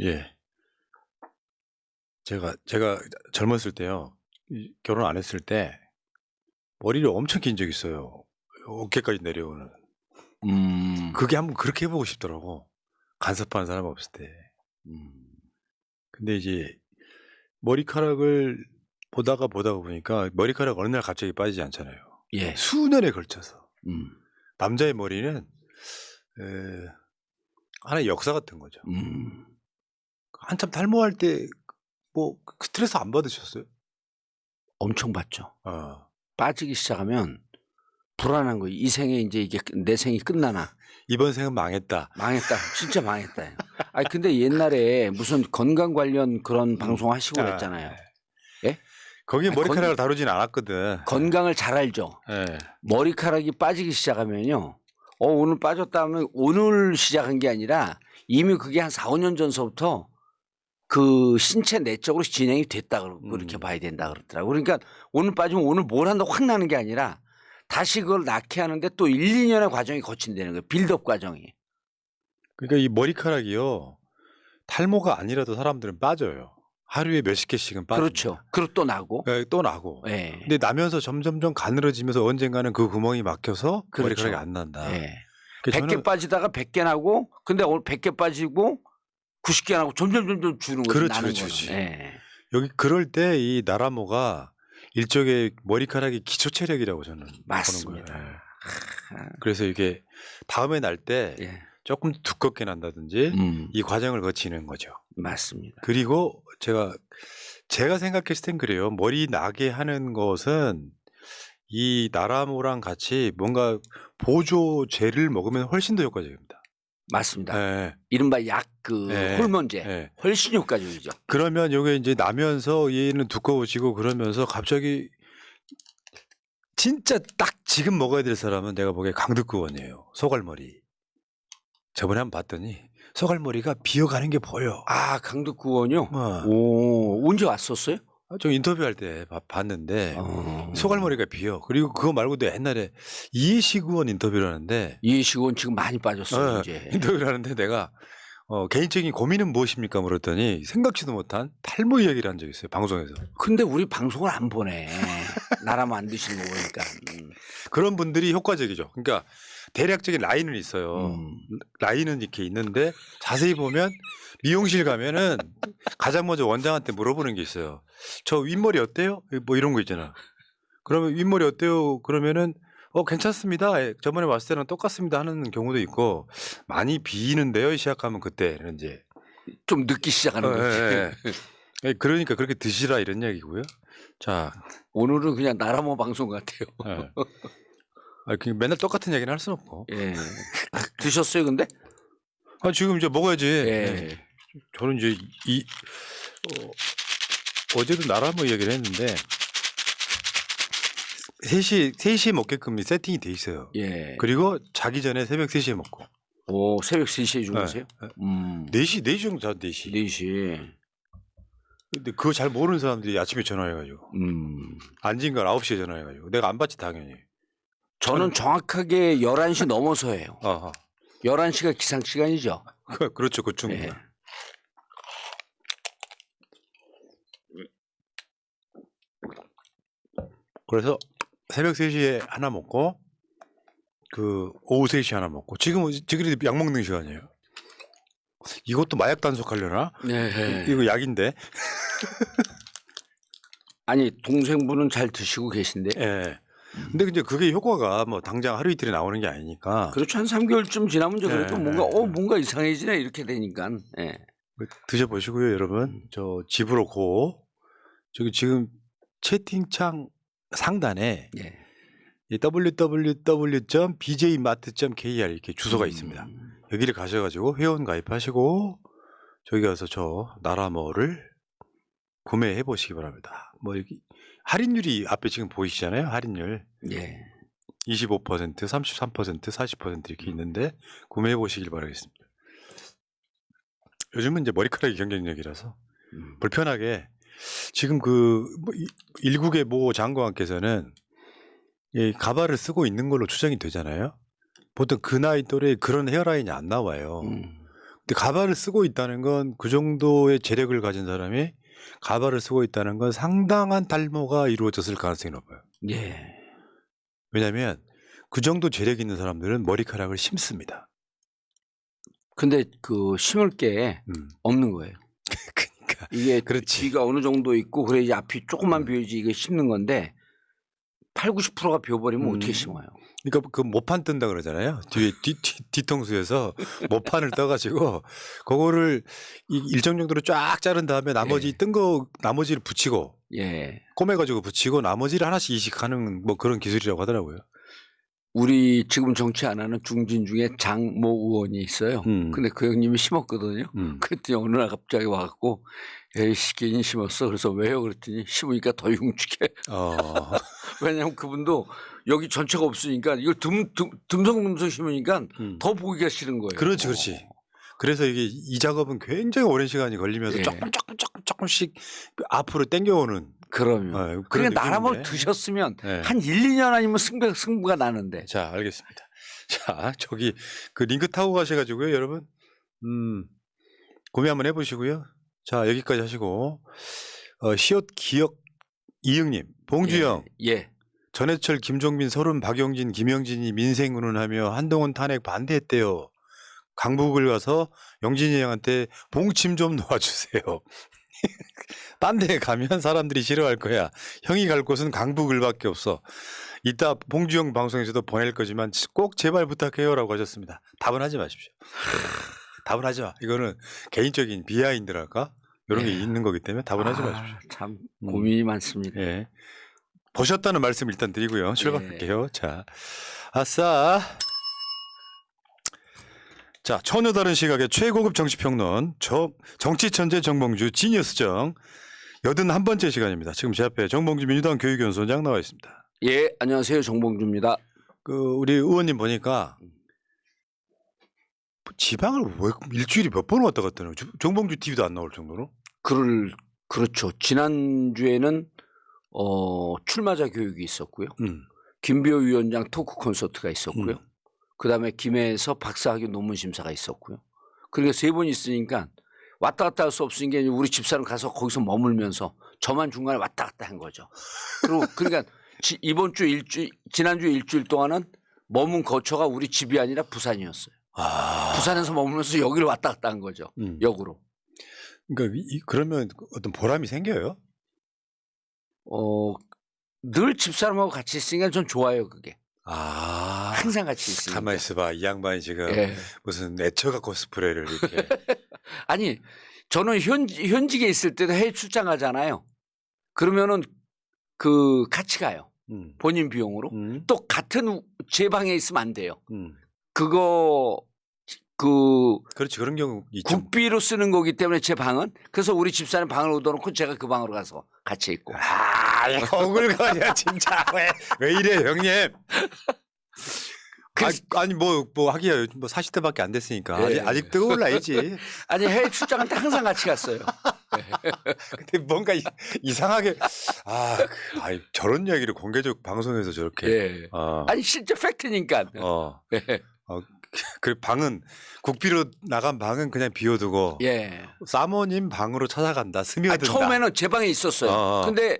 예. 제가 젊었을 때요. 결혼 안 했을 때 머리를 엄청 긴 적이 있어요. 어깨까지 내려오는. 그게 한번 그렇게 해보고 싶더라고. 간섭하는 사람 없을 때. 근데 이제 머리카락을 보다가 보니까 머리카락 어느 날 갑자기 빠지지 않잖아요. 예. 수년에 걸쳐서. 남자의 머리는 하나의 역사 같은 거죠. 한참 탈모할 때 뭐 스트레스 안 받으셨어요? 엄청 받죠. 어. 빠지기 시작하면 불안한 거예요. 이 생에 이제 이게 내 생이 끝나나. 이번 생은 망했다. 망했다. 진짜 망했다. 아니 근데 옛날에 무슨 건강 관련 그런 방송 하시고 그랬잖아요. 예? 거기에 머리카락을 다루진 않았거든. 건강을 잘 알죠. 예. 머리카락이 빠지기 시작하면요. 오늘 빠졌다 하면 오늘 시작한 게 아니라 이미 그게 한 4, 5년 전서부터 그 신체 내적으로 진행이 됐다 그렇게 봐야 된다 그러더라고요. 그러니까 오늘 빠지면 오늘 뭘 한다고 확 나는 게 아니라 다시 그걸 낳게 하는데 또 1, 2년의 과정이 거친다는 거예요. 빌드업 과정이. 그러니까 이 머리카락이요. 탈모가 아니라도 사람들은 빠져요. 하루에 몇십 개씩은 빠져요. 그렇죠. 그리고 또 나고. 네, 또 나고. 네. 근데 나면서 점점점 가늘어지면서 언젠가는 그 구멍이 막혀서 그렇죠. 머리카락이 안 난다. 네. 그러니까 100개 빠지다가 100개 나고 근데 오늘 100개 빠지고 90개 나고 점점 주는 거죠. 그렇지. 네. 여기 그럴 때 이 나라모가 일종의 머리카락의 기초 체력이라고 저는 맞습니다. 보는 거예요. 그래서 이게 다음에 날 때 예. 조금 두껍게 난다든지 이 과정을 거치는 거죠. 맞습니다. 그리고 제가 생각했을 땐 그래요. 머리 나게 하는 것은 이 나라모랑 같이 뭔가 보조제를 먹으면 훨씬 더 효과적입니다. 맞습니다. 네. 이른바 호르몬제. 네. 훨씬 효과적이죠. 그러면 요게 이제 나면서 얘는 두꺼워지고 그러면서 갑자기 진짜 딱 지금 먹어야 될 사람은 내가 보기에 강득구원이에요. 소갈머리. 저번에 한번 봤더니 소갈머리가 비어가는 게 보여. 아, 강덕구원이요? 오, 언제 왔었어요? 저 인터뷰할 때 봤는데 소갈머리가 비어. 그리고 그거 말고도 옛날에 이해식 의원 인터뷰를 하는데 이해식 의원 지금 많이 빠졌어요. 이제. 인터뷰를 하는데 내가 개인적인 고민은 무엇입니까? 물었더니 생각지도 못한 탈모 이야기를 한 적이 있어요. 방송에서. 근데 우리 방송을 안 보네. 나라면 안 드시는 거 보니까. 그런 분들이 효과적이죠. 그러니까 대략적인 라인은 있어요. 라인은 이렇게 있는데 자세히 보면 미용실 가면은 가장 먼저 원장한테 물어보는 게 있어요. 저 윗머리 어때요? 뭐 이런 거 있잖아. 그러면 윗머리 어때요? 그러면은 괜찮습니다. 저번에 왔을 때랑 똑같습니다 하는 경우도 있고 많이 비는데요. 시작하면 그때는 이제 좀 늦기 시작하는 거지. 그러니까 그렇게 드시라 이런 얘기고요. 자, 오늘은 그냥 나라모 방송 같아요. 맨날 똑같은 얘기는 할 수는 없고. 예. 드셨어요, 근데? 지금 이제 먹어야지. 예. 저는 이제 어제도 나라모 얘기를 했는데 3시에 먹게끔 세팅이 돼 있어요. 예. 그리고 자기 전에 새벽 3시에 먹고. 오, 새벽 3시에 주무세요? 4시 정도 자, 4시. 4시. 근데 그거 잘 모르는 사람들이 아침에 전화해가지고. 앉은 건 9시에 전화해가지고. 내가 안 받지, 당연히. 저는 정확하게 11시 넘어서 해요. 11시가 기상시간이죠. 그렇죠. 그쯤. 예. 그래서 새벽 3시에 하나 먹고, 오후 3시에 하나 먹고, 지금은 약 먹는 시간이에요. 이것도 마약 단속하려나? 네. 이거 약인데. 아니, 동생분은 잘 드시고 계신데. 예. 근데 이제 그게 효과가 뭐 당장 하루 이틀에 나오는 게 아니니까. 그렇죠. 한 3개월쯤 지나면 이제 그래도 뭔가 이상해지네 이렇게 되니까. 예. 드셔보시고요, 여러분. 저 집으로 저기 지금 채팅창 상단에 예. www.bjmart.kr 이렇게 주소가 있습니다. 여기를 가셔가지고 회원 가입하시고 저기 가서 저 나라모를 구매해 보시기 바랍니다. 뭐 여기 할인율이 앞에 지금 보이시잖아요. 할인율. 예. 25%, 33%, 40% 이렇게 있는데 구매해 보시길 바라겠습니다. 요즘은 이제 머리카락이 경쟁력이라서 불편하게 지금 일국의 모 장관께서는 이 가발을 쓰고 있는 걸로 추정이 되잖아요. 보통 그 나이 또래 그런 헤어라인이 안 나와요. 근데 가발을 쓰고 있다는 건 그 정도의 재력을 가진 사람이 가발을 쓰고 있다는 건 상당한 탈모가 이루어졌을 가능성이 높아요. 예. 왜냐하면 그 정도 재력 있는 사람들은 머리카락을 심습니다. 근데 그 심을 게 없는 거예요. 그러니까 이게 그렇지. 뒤가 어느 정도 있고 그래야지 앞이 조금만 비어야지 이게 심는 건데 8, 90%가 비어버리면 어떻게 심어요? 그러니까 그 모판 뜬다 그러잖아요. 뒤에 뒤통수에서 모판을 떠가지고 그거를 일정 정도로 쫙 자른 다음에 나머지 예. 뜬 거 나머지를 붙이고 예. 꼬매가지고 붙이고 나머지를 하나씩 이식하는 뭐 그런 기술이라고 하더라고요. 우리 지금 정치 안 하는 중진 중에 장모 의원이 있어요. 음. 근데 그 형님이 심었거든요. 그랬더니 어느 날 갑자기 와갖고 에이씨 괜히 심었어. 그래서 왜요? 그랬더니 심으니까 더 흉측해. 왜냐면 그분도 여기 전체가 없으니까 이걸 듬성듬성 심으니까 더 보기가 싫은 거예요. 그렇지, 그렇지. 그래서 이게 이 작업은 굉장히 오랜 시간이 걸리면서 예. 조금씩 앞으로 당겨오는. 그러면. 그런 그러니까 나라을 느낌인데. 드셨으면 네. 한 1, 2년 아니면 승부가 나는데. 자, 알겠습니다. 자, 저기 그 링크 타고 가셔가지고요, 여러분. 구매 한번 해보시고요. 자, 여기까지 하시고 시옷 기억 이응님, 봉주영, 예. 전해철, 김종민, 서른, 박용진, 김영진이 민생 운운하며 한동훈 탄핵 반대했대요. 강북을 가서 영진이 형한테 봉침 좀 놓아주세요. 딴 데 가면 사람들이 싫어할 거야. 형이 갈 곳은 강북을밖에 없어. 이따 봉주영 방송에서도 보낼 거지만 꼭 제발 부탁해요라고 하셨습니다. 답은 하지 마십시오. 답은 하지 마. 이거는 개인적인 비하인드랄까? 이런 게 있는 거기 때문에 답은 하지 마십시오. 참 고민이 많습니다. 예. 보셨다는 말씀 일단 드리고요. 출발할게요. 자, 아싸. 자, 전혀 다른 시각의 최고급 정치평론, 정치 천재 정봉주 지니어스정 81번째 시간입니다. 지금 제 앞에 정봉주 민주당 교육위원소장 나와 있습니다. 예, 안녕하세요. 정봉주입니다. 우리 의원님 보니까 지방을 왜 일주일에 몇 번 왔다 갔다 해요? 정봉주 TV도 안 나올 정도로? 그렇죠. 지난주에는 출마자 교육이 있었고요. 김비호 위원장 토크 콘서트가 있었고요. 그다음에 김해에서 박사학위 논문 심사가 있었고요. 그러니까 3번 있으니까 왔다 갔다 할 수 없으니까 우리 집사람 가서 거기서 머물면서 저만 중간에 왔다 갔다 한 거죠. 그리고 그러니까 지난주 일주일 동안은 머문 거처가 우리 집이 아니라 부산이었어요. 부산에서 머물면서 여기를 왔다 갔다 한 거죠. 역으로. 그러니까 그러면 어떤 보람이 생겨요? 늘 집사람하고 같이 있으니까 전 좋아요, 그게. 아, 항상 같이 있으니까. 가만히 있어봐. 이 양반이 지금 예. 무슨 애처가 코스프레를 이렇게. 아니, 저는 현직에 있을 때도 해외 출장 가잖아요. 그러면은 같이 가요. 본인 비용으로. 또 같은 제 방에 있으면 안 돼요. 그렇지. 그런 경우 있죠. 국비로 쓰는 거기 때문에 제 방은. 그래서 우리 집사람 방을 얻어놓고 제가 그 방으로 가서 같이 있고. 억울거려 진짜. 왜 이래 형님. 아니 뭐 하기야 뭐 40대밖에 안 됐으니까 예. 아직 떠올라야지. 아니 해외 출장할 때 항상 같이 갔어요. 근데 뭔가 이상하게 저런 이야기를 공개적 방송에서 저렇게. 예. 아니 실제 팩트니까. 예. 그 방은 국비로 나간 방은 그냥 비워두고 예. 사모님 방으로 찾아간다. 스며든다. 처음에는 제 방에 있었어요. 근데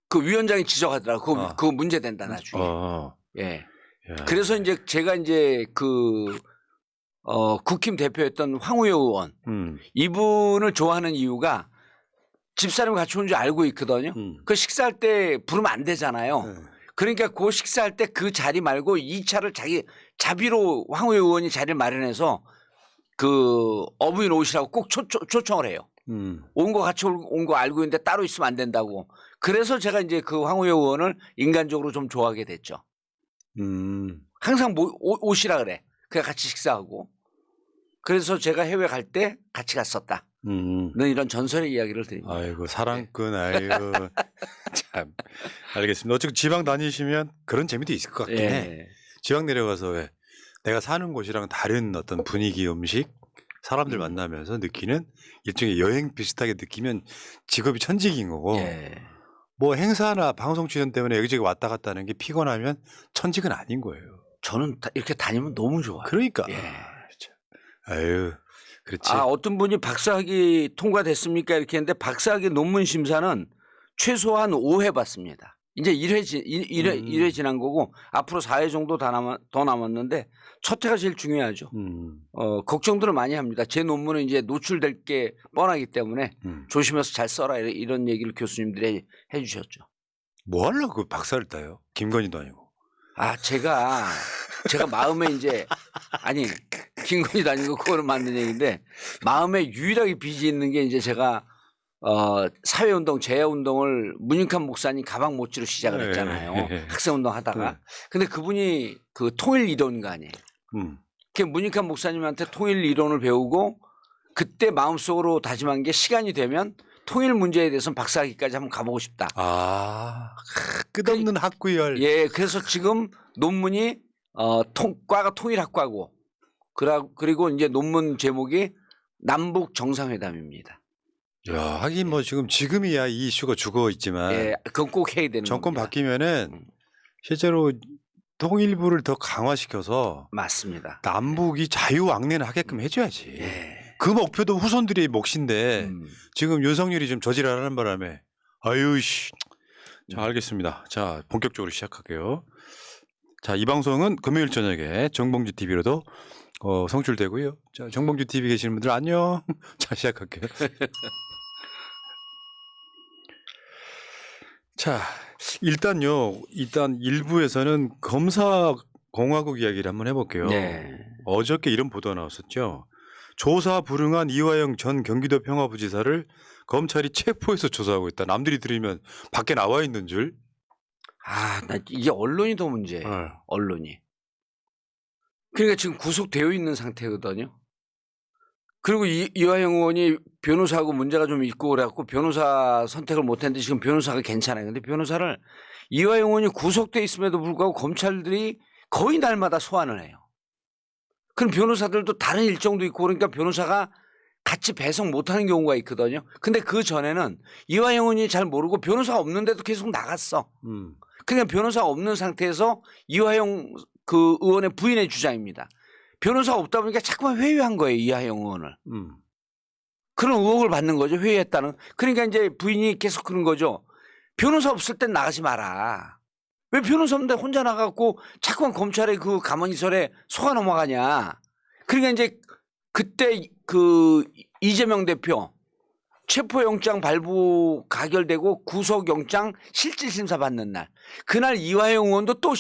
그 위원장이 지적하더라고. 그거 문제 된다 나중에. 예. 야. 그래서 이제 제가 이제 국힘 대표였던 황우여 의원 이분을 좋아하는 이유가 집사람이 같이 온 줄 알고 있거든요. 그 식사할 때 부르면 안 되잖아요. 그러니까 그 식사할 때 그 자리 말고 2차를 자기 자비로 황우여 의원이 자리를 마련해서 그 어부인 오시라고 꼭 초청을 해요. 온 거 같이 온 거 알고 있는데 따로 있으면 안 된다고. 그래서 제가 이제 그 황우여 의원을 인간적으로 좀 좋아하게 됐죠. 항상 오시라 그래. 그냥 같이 식사하고. 그래서 제가 해외 갈 때 같이 갔었다. 이런 전설의 이야기를 드립니다. 아이고 사랑꾼 아이고 참 알겠습니다. 어쨌든 지방 다니시면 그런 재미도 있을 것 같긴 해. 지방 내려가서 왜 내가 사는 곳이랑 다른 어떤 분위기, 음식, 사람들 만나면서 느끼는 일종의 여행 비슷하게 느끼면 직업이 천직인 거고. 뭐 행사나 방송 출연 때문에 여기저기 왔다 갔다 하는 게 피곤하면 천직은 아닌 거예요. 저는 이렇게 다니면 너무 좋아요. 그러니까. 예. 아유. 그렇지. 어떤 분이 박사학위 통과됐습니까? 이렇게 했는데 박사학위 논문 심사는 최소한 5회 받습니다. 이제 1회 지난 거고 앞으로 4회 정도 더 남았는데 첫 회가 제일 중요하죠. 걱정들을 많이 합니다. 제 논문은 이제 노출될 게 뻔하기 때문에 조심해서 잘 써라 이런 얘기를 교수님들이 해 주셨죠. 뭐 하려고 박사를 따요? 김건희도 아니고. 제가 마음에 이제 김건희도 아니고 그거는 맞는 얘기인데 마음에 유일하게 빚이 있는 게 이제 제가 사회운동, 재야운동을 문익환 목사님 가방 모찌로 시작을 했잖아요. 학생운동 하다가. 근데 그분이 그 통일 이론가 아니에요. 그 문익환 목사님한테 통일 이론을 배우고 그때 마음속으로 다짐한 게 시간이 되면 통일 문제에 대해서는 박사학위까지 한번 가보고 싶다. 끝없는 학구열. 예, 그래서 지금 논문이 과가 통일학과고 그리고 이제 논문 제목이 남북 정상회담입니다. 야, 하긴 뭐 지금이야 이 이슈가 죽어 있지만. 예, 그건 꼭 해야 되는 정권 겁니다. 바뀌면은 실제로 통일부를 더 강화시켜서 맞습니다. 남북이 자유왕래를 하게끔 해줘야지. 예. 그 목표도 후손들의 몫인데 지금 윤석열이 좀 저지랄하는 바람에 아유씨. 자, 알겠습니다. 자, 본격적으로 시작할게요. 자, 이 방송은 금요일 저녁에 정봉주 TV로도 송출되고요. 자, 정봉주 TV 계시는 분들 안녕. 자, 시작할게요. 자, 일단 1부에서는 검사 공화국 이야기를 한번 해볼게요. 네. 어저께 이런 보도가 나왔었죠. 조사 불응한 이화영 전 경기도 평화부지사를 검찰이 체포해서 조사하고 있다. 남들이 들으면 밖에 나와 있는 줄. 나 이게 언론이 더 문제예요. 언론이. 그러니까 지금 구속되어 있는 상태거든요. 그리고 이화영 의원이 변호사하고 문제가 좀 있고 그래갖고 변호사 선택을 못했는데 지금 변호사가 괜찮아요. 근데 변호사를 이화영 의원이 구속돼 있음에도 불구하고 검찰들이 거의 날마다 소환을 해요. 그럼 변호사들도 다른 일정도 있고 그러니까 변호사가 같이 배송 못하는 경우가 있거든요. 근데 그 전에는 이화영 의원이 잘 모르고 변호사가 없는데도 계속 나갔어. 그러니까 변호사가 없는 상태에서 이화영 그 의원의 부인의 주장입니다. 변호사가 없다 보니까 자꾸만 회유한 거예요. 이화영 의원을. 그런 의혹을 받는 거죠. 회유했다는. 그러니까 이제 부인이 계속 그런 거죠. 변호사 없을 땐 나가지 마라. 왜 변호사 없는데 혼자 나가고 자꾸만 검찰의 그 가만히설에 속아 넘어가냐. 그러니까 이제 그때 그 이재명 대표 체포영장 발부 가결되고 구속영장 실질심사 받는 날. 그날 이화영 의원도 또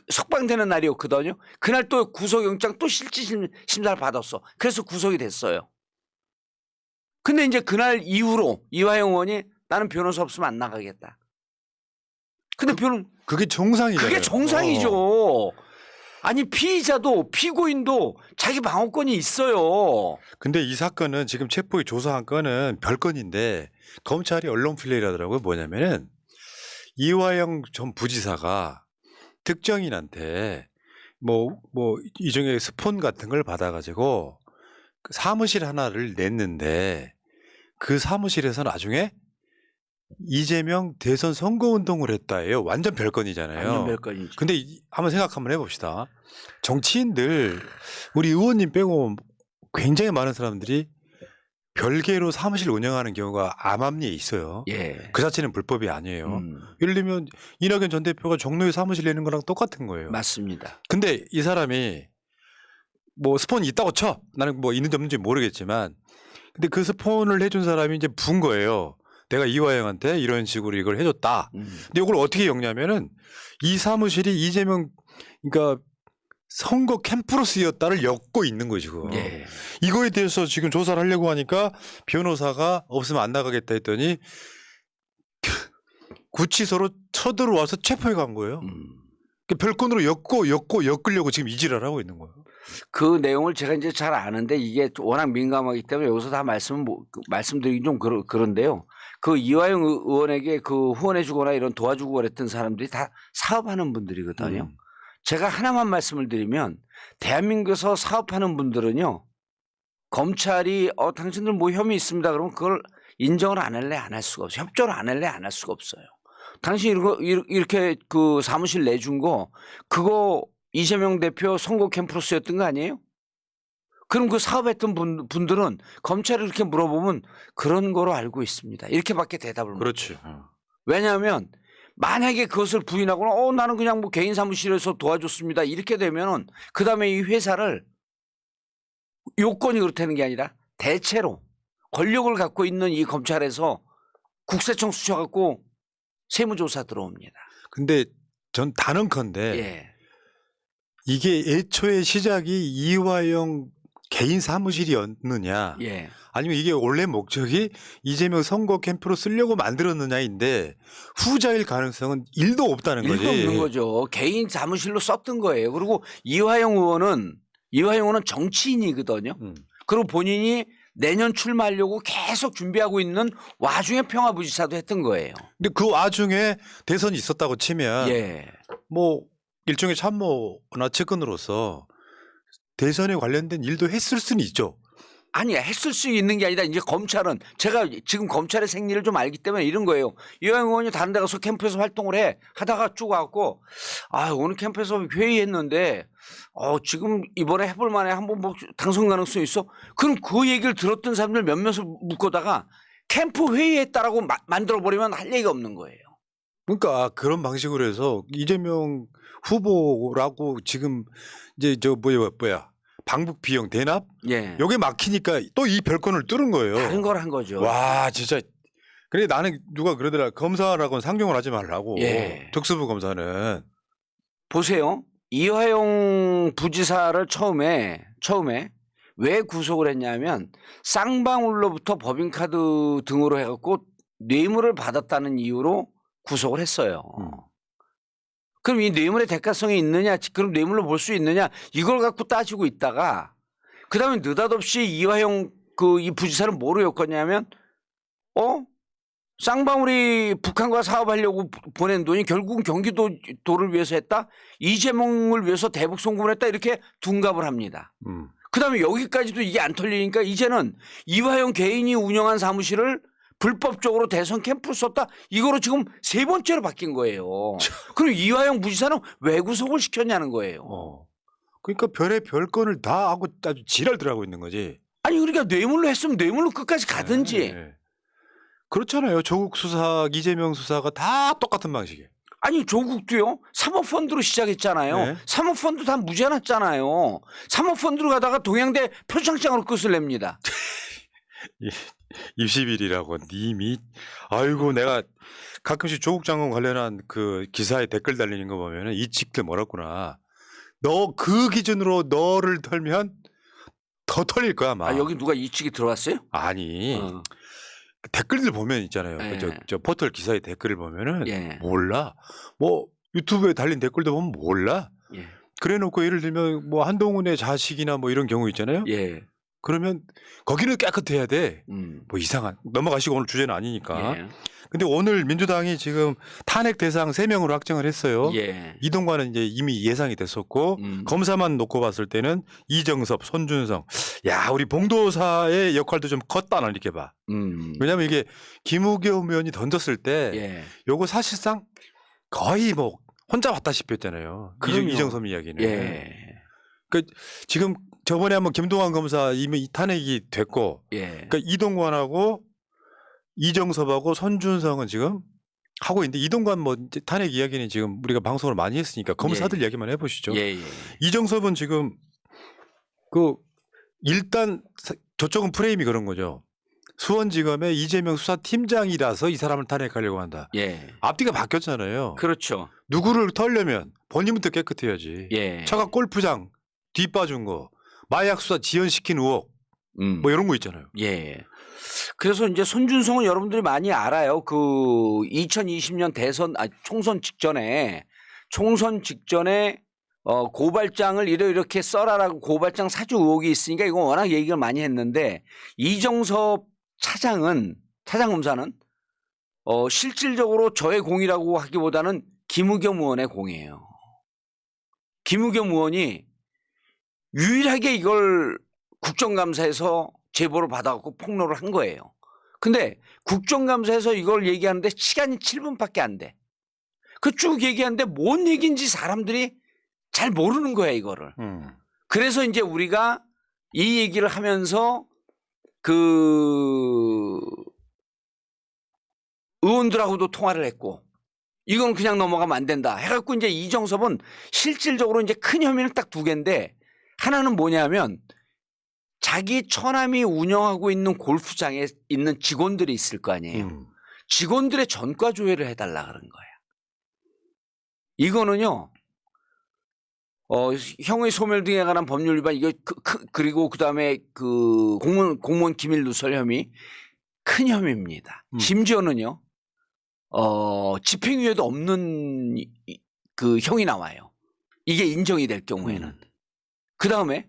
석방되는 날이었거든요. 그날 또 구속영장 또 실질심사를 받았어. 그래서 구속이 됐어요. 근데 이제 그날 이후로 이화영 의원이 나는 변호사 없으면 안 나가겠다. 근데 그게 정상이잖아요. 그게 정상이죠. 아니 피의자도 피고인도 자기 방어권이 있어요. 근데 이 사건은 지금 체포에 조사한 건은 별건인데 검찰이 언론 플레이를 하더라고요. 뭐냐면은 이화영 전 부지사가 특정인한테 뭐 이중에 스폰 같은 걸 받아가지고 사무실 하나를 냈는데 그 사무실에서 나중에 이재명 대선 선거운동을 했다예요. 완전 별건이잖아요. 완전 별건이죠. 근데 한번 생각 한번 해봅시다. 정치인들 우리 의원님 빼고 굉장히 많은 사람들이 별개로 사무실 운영하는 경우가 암암리에 있어요. 예. 그 자체는 불법이 아니에요. 예를 들면 이낙연 전 대표가 종로에 사무실 내는 거랑 똑같은 거예요. 맞습니다. 근데 이 사람이 뭐 스폰이 있다고 쳐. 나는 뭐 있는지 없는지 모르겠지만 근데 그 스폰을 해준 사람이 이제 분 거예요. 내가 이화영한테 이런 식으로 이걸 해줬다. 근데 이걸 어떻게 엮냐면은 이 사무실이 이재명 그러니까 선거 캠프로스였다를 엮고 있는 거죠. 지금. 예. 이거에 대해서 지금 조사를 하려고 하니까 변호사가 없으면 안 나가겠다 했더니 구치소로 쳐들어와서 체포해 간 거예요. 별건으로 엮으려고 지금 이지랄 하고 있는 거예요. 그 내용을 제가 이제 잘 아는데 이게 워낙 민감하기 때문에 여기서 다 말씀드리긴 좀 그런데요. 그 이화영 의원에게 그 후원해주거나 이런 도와주고 그랬던 사람들이 다 사업하는 분들이거든요. 제가 하나만 말씀을 드리면 대한민국에서 사업하는 분들은요. 검찰이 당신들 뭐 혐의 있습니다. 그러면 그걸 인정을 안 할래 안 할 수가 없어요. 협조를 안 할래 안 할 수가 없어요. 당신이 이렇게 그 사무실 내준 거 그거 이재명 대표 선거 캠프로스였던 거 아니에요? 그럼 그 사업했던 분들은 검찰이 그렇게 물어보면 그런 거로 알고 있습니다. 이렇게밖에 대답을 못. 그렇지. 왜냐하면 만약에 그것을 부인하거나 나는 그냥 뭐 개인 사무실에서 도와줬습니다. 이렇게 되면은 그다음에 이 회사를 요건이 그렇다는 게 아니라 대체로 권력을 갖고 있는 이 검찰에서 국세청 수쳐갖고 세무조사 들어옵니다. 근데 전 단언컨대 예. 이게 애초에 시작이 이화영 개인 사무실이었느냐 예. 아니면 이게 원래 목적이 이재명 선거 캠프로 쓰려고 만들었느냐인데 후자일 가능성은 1도 없다는 거지. 1도 없는 거죠. 개인 사무실로 썼던 거예요. 그리고 이화영 의원은 정치인이거든요. 그리고 본인이 내년 출마하려고 계속 준비하고 있는 와중에 평화부지사도 했던 거예요. 근데 그 와중에 대선이 있었다고 치면 예. 뭐 일종의 참모나 측근으로서 대선에 관련된 일도 했을 수는 있죠. 아니 했을 수 있는 게 아니라 이제 검찰은 제가 지금 검찰의 생리를 좀 알기 때문에 이런 거예요. 이화영 의원이 다른 데 가서 캠프에서 활동을 하다가 쭉 와갖고 오늘 캠프에서 회의했는데 지금 이번에 해볼 만해 한번 뭐 당선 가능성이 있어? 그럼 그 얘기를 들었던 사람들 몇몇을 묶어다가 캠프 회의했다라고 만들어버리면 할 얘기가 없는 거예요. 그러니까 그런 방식으로 해서 이재명 후보라고 지금 이제 저 뭐야 방북 비용 대납 예. 여기 막히니까 또 이 별건을 뚫은 거예요. 다른 걸 한 거죠. 와 진짜. 그래 나는 누가 그러더라. 검사라고는 상종을 하지 말라고. 예. 특수부 검사는. 보세요. 이화영 부지사를 처음에 왜 구속을 했냐면 쌍방울로부터 법인카드 등으로 해갖고 뇌물을 받았다는 이유로 구속을 했어요. 그럼 이 뇌물의 대가성이 있느냐, 그럼 뇌물로 볼 수 있느냐 이걸 갖고 따지고 있다가 그다음에 느닷없이 이화영 이 부지사는 뭐로 엮었냐면 쌍방울이 북한과 사업하려고 보낸 돈이 결국은 경기도를 위해서 했다. 이재명을 위해서 대북 송금을 했다. 이렇게 둔갑을 합니다. 그다음에 여기까지도 이게 안 털리니까 이제는 이화영 개인이 운영한 사무실을 불법적으로 대선 캠프를 썼다. 이거로 지금 3번째로 바뀐 거예요. 그럼 이화영 부지사는 왜 구속을 시켰냐는 거예요. 그러니까 별의 별건을 다 하고 아주 지랄들 하고 있는 거지. 아니 그러니까 뇌물로 했으면 뇌물로 끝까지 가든지. 네. 그렇잖아요. 조국 수사, 이재명 수사가 다 똑같은 방식이에요. 아니 조국도요. 사모펀드로 시작했잖아요. 네. 사모펀드 다 무죄 났잖아요. 사모펀드로 가다가 동양대 표창장으로 끝을 냅니다. 입시비리라고 님이 아이고 내가 가끔씩 조국 장관 관련한 그 기사에 댓글 달리는 거 보면은 이 직들 멀었구나. 너 그 기준으로 너를 털면 더 털릴 거야 아마. 여기 누가 이직이 들어왔어요? 아니 댓글들 보면 있잖아요. 예. 저 포털 기사의 댓글을 보면은 예. 몰라. 뭐 유튜브에 달린 댓글도 보면 몰라. 예. 그래놓고 예를 들면 뭐 한동훈의 자식이나 뭐 이런 경우 있잖아요. 예. 그러면 거기는 깨끗해야 돼. 뭐 이상한 넘어가시고 오늘 주제는 아니니까. 예. 근데 오늘 민주당이 지금 탄핵 대상 3명으로 확정을 했어요. 예. 이동관은 이제 이미 예상이 됐었고 검사만 놓고 봤을 때는 이정섭, 손준성. 야 우리 봉도사의 역할도 좀 컸다 나 이렇게 봐. 왜냐하면 이게 김우겸 의원이 던졌을 때 예. 요거 사실상 거의 뭐 혼자 왔다시피 했잖아요. 그럼요. 이정섭 이야기는. 예. 그러니까 지금 저번에 한번 김동완 검사 이미 탄핵이 됐고 예. 그러니까 이동관하고 이정섭하고 손준성은 지금 하고 있는데 이동관 뭐 이제 탄핵 이야기는 지금 우리가 방송을 많이 했으니까 검사들 이야기만 해보시죠. 예. 이정섭은 지금 그 일단 저쪽은 프레임이 그런 거죠. 수원지검의 이재명 수사팀장이라서 이 사람을 탄핵하려고 한다. 예. 앞뒤가 바뀌었잖아요. 그렇죠. 누구를 털려면 본인부터 깨끗해야지. 예. 차가 골프장 뒷봐준 거, 마약 수사 지연시킨 의혹, 뭐 이런 거 있잖아요. 예. 그래서 이제 손준성은 여러분들이 많이 알아요. 그 2020년 총선 직전에 고발장을 이렇게 써라라고 고발장 사주 의혹이 있으니까 이거 워낙 얘기를 많이 했는데 이정섭 차장검사는 실질적으로 저의 공이라고 하기보다는 김우겸 의원의 공이에요. 김우겸 의원이 유일하게 이걸 국정감사에서 제보를 받아갖고 폭로를 한 거예요. 근데 국정감사에서 이걸 얘기하는데 시간이 7분밖에 안 돼. 그 쭉 얘기하는데 뭔 얘기인지 사람들이 잘 모르는 거야 이거를. 그래서 이제 우리가 이 얘기를 하면서 그 의원들하고도 통화를 했고 이건 그냥 넘어가면 안 된다 해갖고 이제 이정섭은 실질적으로 이제 큰 혐의는 딱 두 개인데 하나는 뭐냐면 자기 처남이 운영하고 있는 골프장에 있는 직원들이 있을 거 아니에요. 직원들의 전과 조회를 해달라 그런 거야. 이거는요. 형의 소멸 등에 관한 법률 위반 이거 그리고 그다음에 그 공무원 기밀 누설 혐의 큰 혐의입니다. 심지어는요. 집행유예도 없는 그 형이 나와요. 이게 인정이 될 경우에는. 그다음에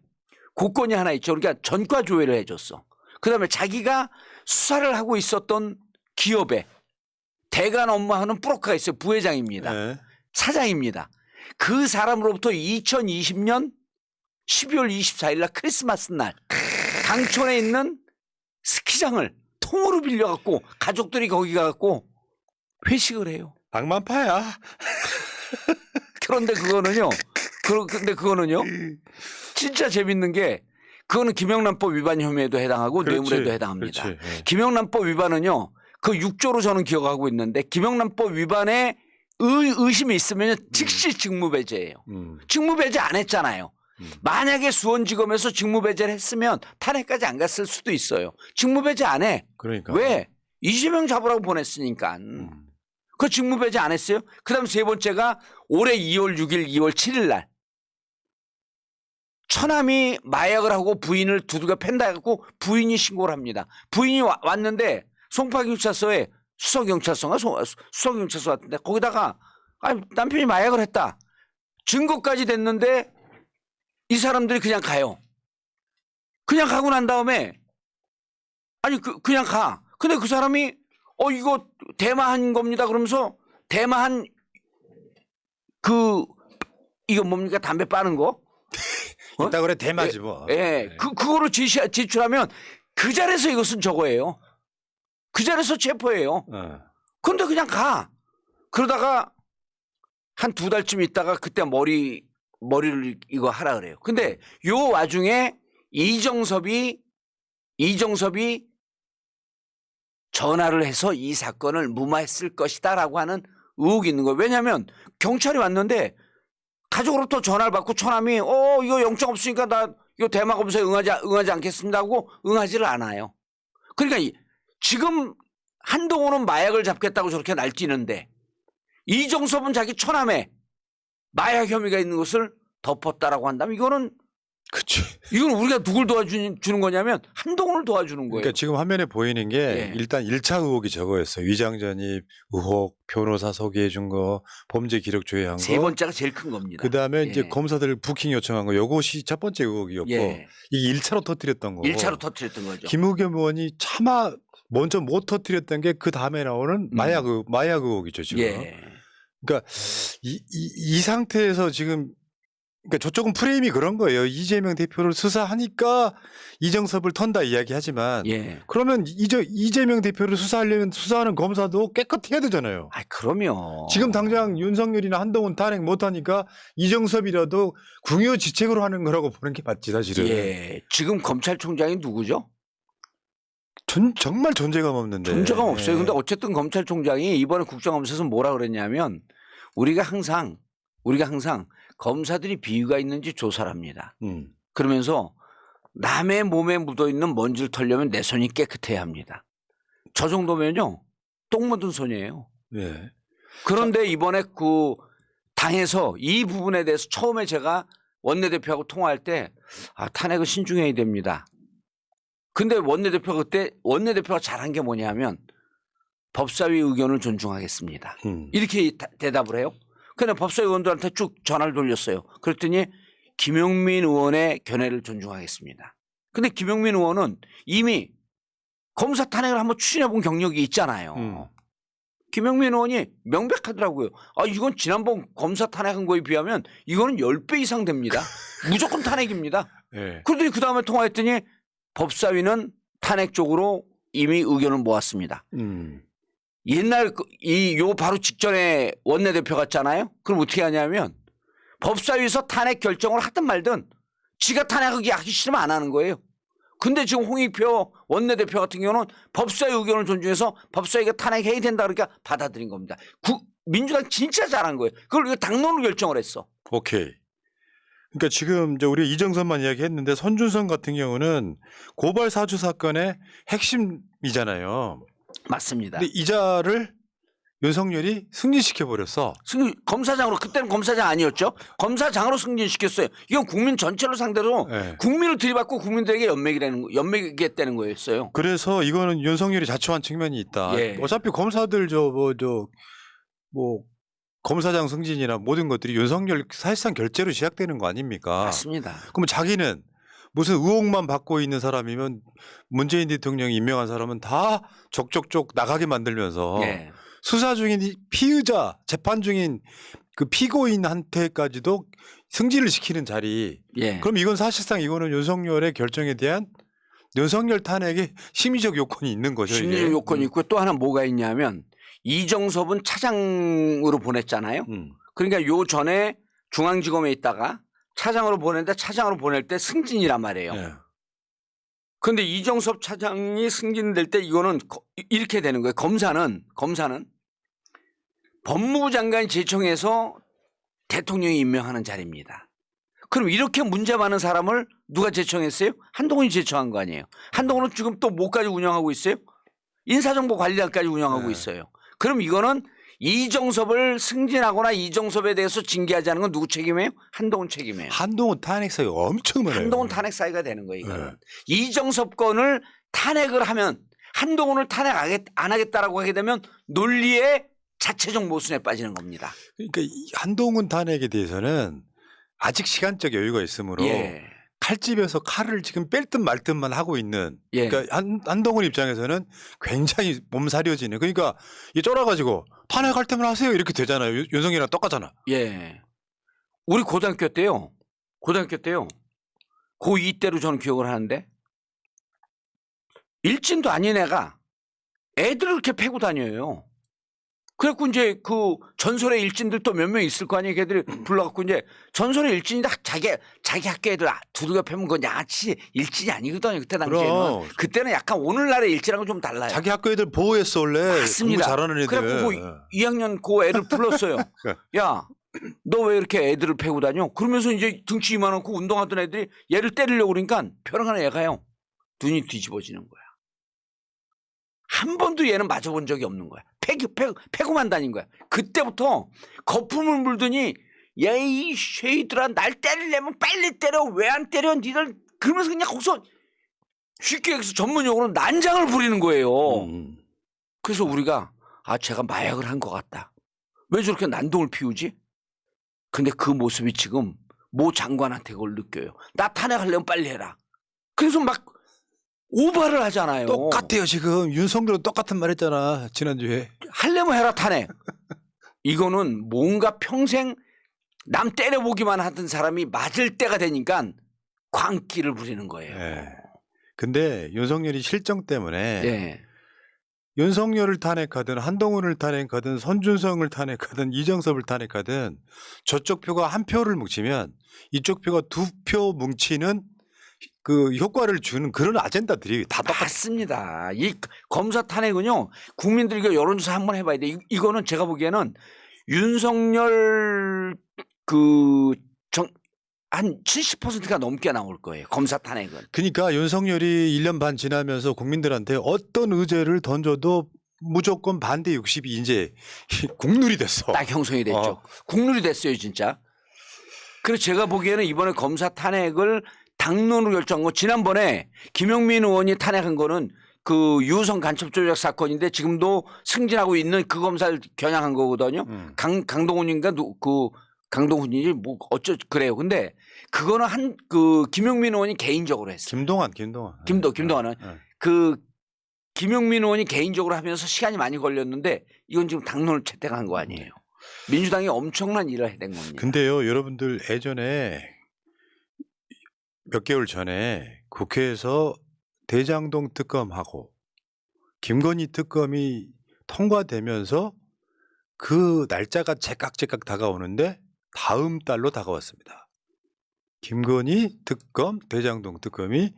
고건이 하나 있죠. 그러니까 전과 조회를 해줬어. 그다음에 자기가 수사를 하고 있었던 기업에 대관 업무하는 브로커가 있어요. 부회장입니다. 네. 사장입니다. 그 사람으로부터 2020년 12월 24일 날 크리스마스 날 강촌에 있는 스키장을 통으로 빌려갖고 가족들이 거기 가갖고 회식을 해요. 악만파야. 그런데 그거는요. 진짜 재밌는 게 그거는 김영란법 위반 혐의에도 해당하고 그렇지, 뇌물에도 해당합니다. 그렇지, 예. 김영란법 위반은요. 그 6조로 저는 기억하고 있는데 김영란법 위반에 의심이 있으면 즉시 직무배제예요. 직무배제 안 했잖아요. 만약에 수원지검에서 직무배제를 했으면 탄핵까지 안 갔을 수도 있어요. 직무배제 안 해. 그러니까. 왜? 이재명 잡으라고 보냈으니까. 그 직무배제 안 했어요. 그다음 세 번째가 올해 2월 6일, 2월 7일 날 처남이 마약을 하고 부인을 두들겨 팬다 해갖고 부인이 신고를 합니다. 부인이 왔는데 송파경찰서에 수서경찰서가 수서경찰서 왔는데 거기다가 남편이 마약을 했다. 증거까지 됐는데 이 사람들이 그냥 가요. 그냥 가고 난 다음에 그냥 가. 근데 그 사람이 이거 대마한 겁니다. 그러면서 대마한 이거 뭡니까 담배 빠는 거? 이따 그래 대마지 뭐. 예. 그거로 지출하면 그 자리에서 이것은 저거예요. 그 자리에서 체포해요. 근데 그냥 가. 그러다가 한 2달쯤 있다가 그때 머리를 이거 하라 그래요. 근데 요 와중에 이정섭이 전화를 해서 이 사건을 무마했을 것이다라고 하는 의혹이 있는 거예요. 왜냐하면 경찰이 왔는데 가족으로부터 전화를 받고 처남이 이거 영장 없으니까 나 이거 대마 검사에 응하지 않겠습니다 하고 응하지를 않아요. 그러니까 지금 한동훈은 마약을 잡겠다고 저렇게 날뛰는데 이정섭은 자기 처남에 마약 혐의가 있는 것을 덮었다라고 한다면 이거는 그치. 이건 우리가 누굴 도와주는 거냐면 한동훈을 도와주는 거예요. 그러니까 지금 화면에 보이는 게 예. 일단 1차 의혹이 저거였어요. 위장 전입 의혹, 변호사 소개해 준 거, 범죄 기록 조회한 거. 세 번째가 제일 큰 겁니다. 그다음에 이제 예. 검사들 부킹 요청한 거. 요것이 첫 번째 의혹이었고 예. 이게 1차로 터뜨렸던 거고. 1차로 터뜨렸던 거죠. 김우겸 의원이 차마 먼저 못 터뜨렸던 게 그 다음에 나오는 마약 의혹이죠 지금. 예. 그러니까 이 상태에서 지금 그러니까 저쪽은 프레임이 그런 거예요. 이재명 대표를 수사하니까 이정섭을 턴다 이야기하지만 예. 그러면 이재명 대표를 수사하려면 수사하는 검사도 깨끗해야 되잖아요. 그럼요. 지금 당장 윤석열이나 한동훈 탄핵 못하니까 이정섭이라도 궁여지책으로 하는 거라고 보는 게 맞지 사실은. 예. 지금 검찰총장이 누구죠? 정말 존재감 없는데. 존재감 없어요. 근데 어쨌든 검찰총장이 이번에 국정감사에서 뭐라 그랬냐면 우리가 항상 검사들이 비위가 있는지 조사를 합니다. 그러면서 남의 몸에 묻어있는 먼지를 털려면 내 손이 깨끗해야 합니다. 저 정도면요. 똥 묻은 손이에요. 예. 그런데 이번에 그 당에서 이 부분에 대해서 처음에 제가 원내대표하고 통화할 때 탄핵은 신중해야 됩니다. 근데 원내대표가 잘한 게 뭐냐면 법사위 의견을 존중하겠습니다. 이렇게 대답을 해요. 근데 법사위 의원들한테 쭉 전화를 돌렸어요. 그랬더니 김용민 의원의 견해를 존중하겠습니다. 근데 김용민 의원은 이미 검사 탄핵을 한번 추진해 본 경력이 있잖아요. 김용민 의원이 명백하더라고요. 이건 지난번 검사 탄핵한 거에 비하면 이거는 10배 이상 됩니다. 무조건 탄핵입니다. 예. 그러더니 그 다음에 통화했더니 법사위는 탄핵 쪽으로 이미 의견을 모았습니다. 옛날 요 바로 직전에 원내대표 갔잖아요. 그럼 어떻게 하냐면 법사위에서 탄핵 결정을 하든 말든 지가 탄핵하기 하기 싫으면 안 하는 거예요. 근데 지금 홍익표 원내대표 같은 경우는 법사위 의견을 존중해서 법사위가 탄핵해야 된다 그러니까 받아들인 겁니다. 민주당 진짜 잘한 거예요. 그걸 이거 당론으로 결정을 했어. 오케이. 그러니까 지금 이제 우리 이정선만 이야기했는데 손준성 같은 경우는 고발 사주 사건의 핵심이잖아요. 맞습니다. 근데 이자를 윤석열이 승진시켜 버렸어. 검사장으로 그때는 검사장 아니었죠. 검사장으로 승진시켰어요. 이건 국민 전체를 상대로 네. 국민을 들이받고 국민들에게 연맥이겠다는 거였어요. 그래서 이거는 윤석열이 자초한 측면이 있다. 예. 어차피 검사들 뭐 검사장 승진이나 모든 것들이 윤석열 사실상 결재로 시작되는 거 아닙니까? 맞습니다. 그럼 자기는 무슨 의혹만 받고 있는 사람이면 문재인 대통령이 임명한 사람은 다 족족족 나가게 만들면서 예. 수사 중인 피의자, 재판 중인 그 피고인한테까지도 승진을 시키는 자리. 예. 그럼 이건 사실상 이거는 윤석열의 결정에 대한 윤석열 탄핵의 심리적 요건이 있는 거죠. 심리적 이게. 요건이 있고 또 하나 뭐가 있냐면 이정섭은 차장으로 보냈잖아요. 그러니까 요 전에 중앙지검에 있다가 차장으로 보냈는데 차장으로 보낼 때 승진이란 말이에요. 예. 그런데 이정섭 차장이 승진될 때 이거는 이렇게 되는 거예요. 검사는 법무부 장관이 제청해서 대통령이 임명하는 자리입니다. 그럼 이렇게 문제 많은 사람을 누가 제청했어요? 한동훈이 제청한 거 아니에요. 한동훈은 지금 또 뭐까지 운영하고 있어요? 인사정보관리단까지 운영하고 네. 있어요. 그럼 이거는 이정섭을 승진하거나 이정섭에 대해서 징계하지 않은 건 누구 책임이에요? 한동훈 책임이에요. 한동훈 탄핵 사유 엄청 많아요. 한동훈 탄핵 사유가 되는 거예요. 이거는. 네. 이정섭 건을 탄핵을 하면 한동훈을 탄핵 안 하겠다라고 하게 되면 논리의 자체적 모순에 빠지는 겁니다. 그러니까 이 한동훈 탄핵에 대해서는 아직 시간적 여유가 있으므로 예. 칼집에서 칼을 지금 뺄 듯 말 듯만 하고 있는. 예. 그러니까 한동훈 입장에서는 굉장히 몸살이어지는. 그러니까 이 쫄아가지고 탄핵할 때만 하세요 이렇게 되잖아요. 윤석열이랑 똑같잖아. 예. 우리 고등학교 때요. 고2 때로 저는 기억을 하는데 일진도 아닌 애가 애들을 이렇게 패고 다녀요. 그래갖고 이제 그 전설의 일진들 또 몇 명 있을 거 아니에요. 걔들이 불러갖고 이제 전설의 일진이다. 자기 학교 애들 두들겨 패면 그건 양아치 일진이 아니거든요. 그때 당시에는. 그럼. 그때는 약간 오늘날의 일진하고 좀 달라요. 자기 학교 애들 보호했어 원래. 맞습니다. 공부 잘하는 애들. 그래갖고 그 2학년 고 애들 불렀어요. 야, 너 왜 이렇게 애들을 패고 다녀? 그러면서 이제 등치 이만하고 운동하던 애들이 얘를 때리려고 그러니까 벼랑한 애가요. 눈이 뒤집어지는 거야. 한 번도 얘는 맞아본 적이 없는 거야. 패고만 다닌 거야. 그때부터 거품을 물더니 야, 이 쉐이들아 날 때리려면 빨리 때려. 왜 안 때려 니들. 그러면서 그냥 거기서 쉽게 여기서 전문용어로 난장을 부리는 거예요. 그래서 우리가 제가 마약을 한 것 같다. 왜 저렇게 난동을 피우지? 근데 그 모습이 지금 모 장관한테 그걸 느껴요. 나 탄핵하려면 빨리 해라. 그래서 막 오바를 하잖아요. 똑같아요 지금. 윤석열도 똑같은 말 했잖아 지난주에. 하려면 해라 탄핵. 이거는 뭔가 평생 남 때려보기만 하던 사람이 맞을 때가 되니까 광기를 부리는 거예요. 예. 근데 윤석열이 실정 때문에 예. 윤석열을 탄핵하든 한동훈을 탄핵하든 손준성을 탄핵하든 이정섭을 탄핵하든 저쪽 표가 한 표를 뭉치면 이쪽 표가 두 표 뭉치는 그 효과를 주는 그런 아젠다들이 다 똑같아요. 맞습니다. 이 검사 탄핵은요, 국민들이 여론조사 한번 해봐야 돼. 이거는 제가 보기에는 윤석열 한 70%가 넘게 나올 거예요. 검사 탄핵은. 그러니까 윤석열이 1년 반 지나면서 국민들한테 어떤 의제를 던져도 무조건 반대 60이 이제 국룰이 됐어. 딱 형성이 됐죠. 국룰이 됐어요, 진짜. 그래서 제가 보기에는 이번에 검사 탄핵을 당론으로 결정한 거, 지난번에 김용민 의원이 탄핵한 거는 그 유성 간첩 조작 사건인데 지금도 승진하고 있는 그 검사를 겨냥한 거거든요. 강동훈인가 강동훈이지 뭐 그래요. 근데 그거는 김용민 의원이 개인적으로 했어요. 김동완은 그 김용민 의원이 개인적으로 하면서 시간이 많이 걸렸는데 이건 지금 당론을 채택한 거 아니에요. 민주당이 엄청난 일을 해낸 겁니다. 근데요, 여러분들 예전에 몇 개월 전에 국회에서 대장동 특검하고 김건희 특검이 통과되면서 그 날짜가 제깍제깍 다가오는데 다음 달로 다가왔습니다. 김건희 특검, 대장동 특검이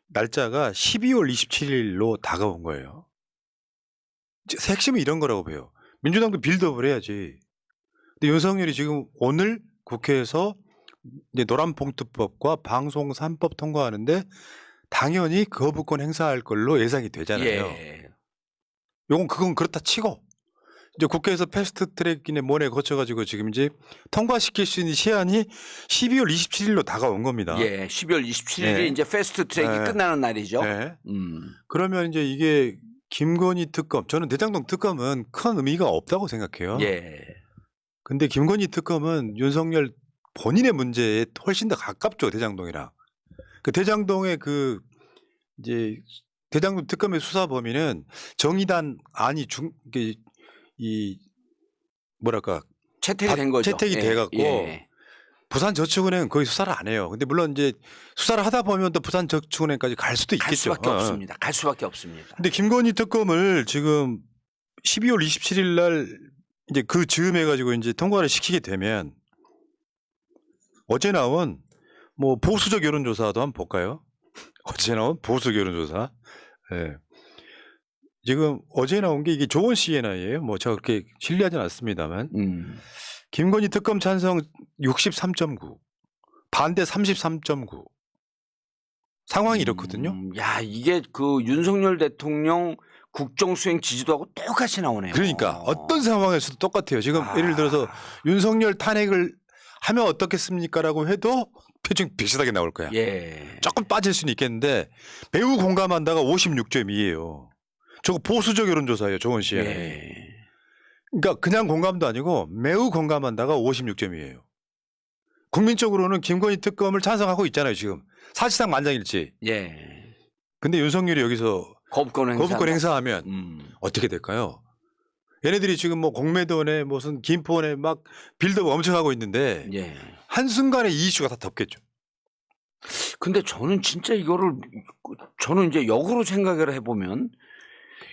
날짜가 12월 27일로 다가온 거예요. 핵심은 이런 거라고 봐요. 민주당도 빌드업을 해야지. 근데 윤석열이 지금 오늘 국회에서 이제 노란봉투법과 방송 3법 통과하는데 당연히 거부권 행사할 걸로 예상이 되잖아요. 예. 그건 그렇다 치고 이제 국회에서 패스트트랙이네 뭐네 거쳐가지고 지금 이제 통과시킬 수 있는 시한이 12월 27일로 다가온 겁니다. 예. 12월 27일이 네. 이제 패스트 트랙이 네. 끝나는 날이죠. 네. 그러면 이제 이게 김건희 특검, 저는 대장동 특검은 큰 의미가 없다고 생각해요. 예. 근데 김건희 특검은 윤석열 본인의 문제에 훨씬 더 가깝죠, 대장동이랑. 그 대장동의 그 이제 대장동 특검의 수사 범위는 정의단 안이 이 뭐랄까 채택이 된 거죠. 채택이 예. 돼갖고 예. 부산저축은행 거의 수사를 안 해요. 근데 물론 이제 수사를 하다 보면 또 부산저축은행까지 갈 수도 갈 있겠죠. 수밖에 없습니다. 갈 수밖에 없습니다. 근데 김건희 특검을 지금 12월 27일 날 이제 그 즈음해 가지고 이제 통과를 시키게 되면 어제 나온 뭐 보수적 여론조사도 한번 볼까요? 어제 나온 보수 여론조사. 예. 지금 어제 나온 게 이게 조원 CNI예요. 뭐 제가 그렇게 신뢰하지는 않습니다만 김건희 특검 찬성 63.9, 반대 33.9. 상황이 이렇거든요. 야, 이게 그 윤석열 대통령 국정수행 지지도하고 똑같이 나오네요. 그러니까 어떤 상황에서도 똑같아요. 지금 예를 들어서 윤석열 탄핵을 하면 어떻겠습니까라고 해도 표정 비슷하게 나올 거야. 예. 조금 빠질 수는 있겠는데 매우 공감한다가 56.2예요. 저거 보수적 여론조사예요. 조원 씨에. 예. 그러니까 그냥 공감도 아니고 매우 공감한다가 56.2예요. 국민적으로는 김건희 특검을 찬성하고 있잖아요. 지금 사실상 만장일치. 예. 근데 윤석열이 여기서 거부권 행사하면 어떻게 될까요? 얘네들이 지금 뭐 공매도네 무슨 김포네 막 빌드업 엄청 하고 있는데 예. 한순간에 이 이슈가 다 덮겠죠. 근데 저는 진짜 저는 이제 역으로 생각을 해보면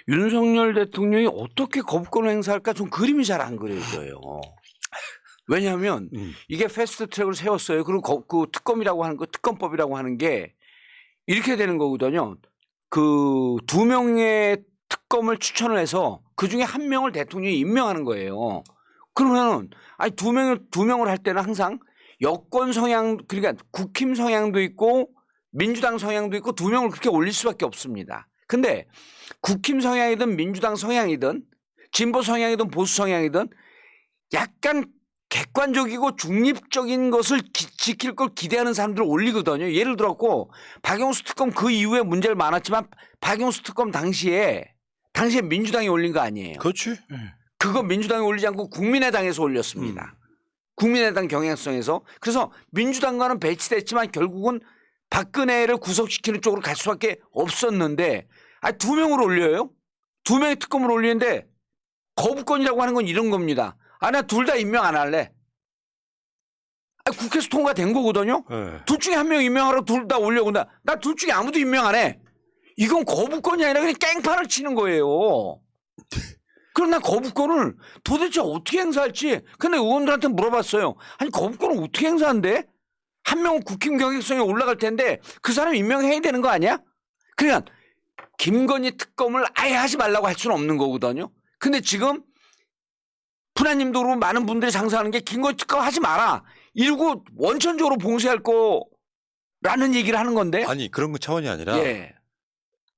윤석열 대통령이 어떻게 거부권 행사할까 좀 그림이 잘 안 그려져요. 왜냐하면 이게 패스트 트랙을 세웠어요. 그리고 그 특검이라고 하는 거, 특검법이라고 하는 게 이렇게 되는 거거든요. 그 2명의 특검을 추천을 해서 그 중에 1명을 대통령이 임명하는 거예요. 그러면은 아니 2명을 할 때는 항상 여권 성향, 그러니까 국힘 성향도 있고 민주당 성향도 있고 2명을 그렇게 올릴 수밖에 없습니다. 근데 국힘 성향이든 민주당 성향이든 진보 성향이든 보수 성향이든 약간 객관적이고 중립적인 것을 지킬 걸 기대하는 사람들을 올리거든요. 예를 들었고 박영수 특검 그 이후에 문제를 많았지만 박영수 특검 당시에 민주당이 올린 거 아니에요. 그렇지. 그거 민주당이 올리지 않고 국민의당에서 올렸습니다. 국민의당 경향성에서. 그래서 민주당과는 배치됐지만 결국은 박근혜를 구속시키는 쪽으로 갈 수밖에 없었는데 2명을 올려요. 2명의 특검을 올리는데 거부권이라고 하는 건 이런 겁니다. 나 둘 다 임명 안 할래. 국회에서 통과된 거거든요. 네. 둘 중에 1명 임명하라고 둘 다 올려본다. 나 둘 중에 아무도 임명 안 해. 이건 거부권이 아니라 그냥 깽판을 치는 거예요. 그럼 난 거부권을 도대체 어떻게 행사할지. 근데 의원들한테 물어봤어요. 아니 거부권을 어떻게 행사한대? 1명은 국힘 경향성에 올라갈 텐데 그 사람 임명해야 되는 거 아니야? 그러니까 김건희 특검을 아예 하지 말라고 할 수는 없는 거거든요. 근데 지금 푸나님도 그러고 많은 분들이 상상하는 게 김건희 특검 하지 마라. 이러고 원천적으로 봉쇄할 거라는 얘기를 하는 건데. 아니 그런 거 차원이 아니라 예.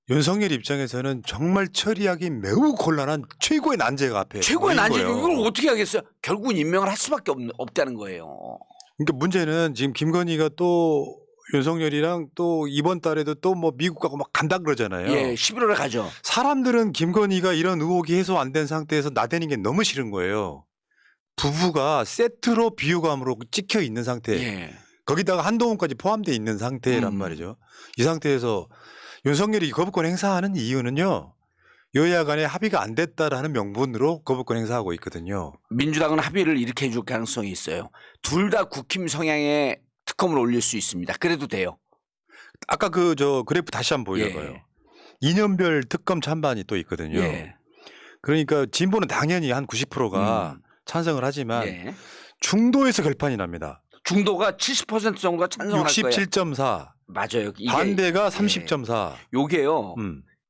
윤석열 입장에서는 정말 처리하기 매우 곤란한 최고의 난제가 앞에 최고의 놓인 난제죠. 거예요. 이걸 어떻게 하겠어요? 결국은 임명을 할 수밖에 없다는 거예요. 그러니까 문제는 지금 김건희가 또 윤석열이랑 또 이번 달에도 또 뭐 미국 가고 막 간다 그러잖아요. 예, 11월에 가죠. 사람들은 김건희가 이런 의혹이 해소 안 된 상태에서 나대는 게 너무 싫은 거예요. 부부가 세트로 비호감으로 찍혀 있는 상태. 예. 거기다가 한동훈까지 포함되어 있는 상태란 말이죠. 이 상태에서 윤석열이 거부권 행사하는 이유는요. 여야 간에 합의가 안 됐다라는 명분으로 거부권 행사하고 있거든요. 민주당은 합의를 이렇게 해줄 가능성이 있어요. 둘 다 국힘 성향의 특검을 올릴 수 있습니다. 그래도 돼요. 아까 그래프 다시 한번 보여줘봐요. 예. 2년별 특검 찬반이 또 있거든요. 예. 그러니까 진보는 당연히 한 90%가 찬성을 하지만 예. 중도에서 결판이 납니다. 중도가 70% 정도가 찬성할 거예요. 67.4. 맞아요. 이게 반대가 30.4. 요게요.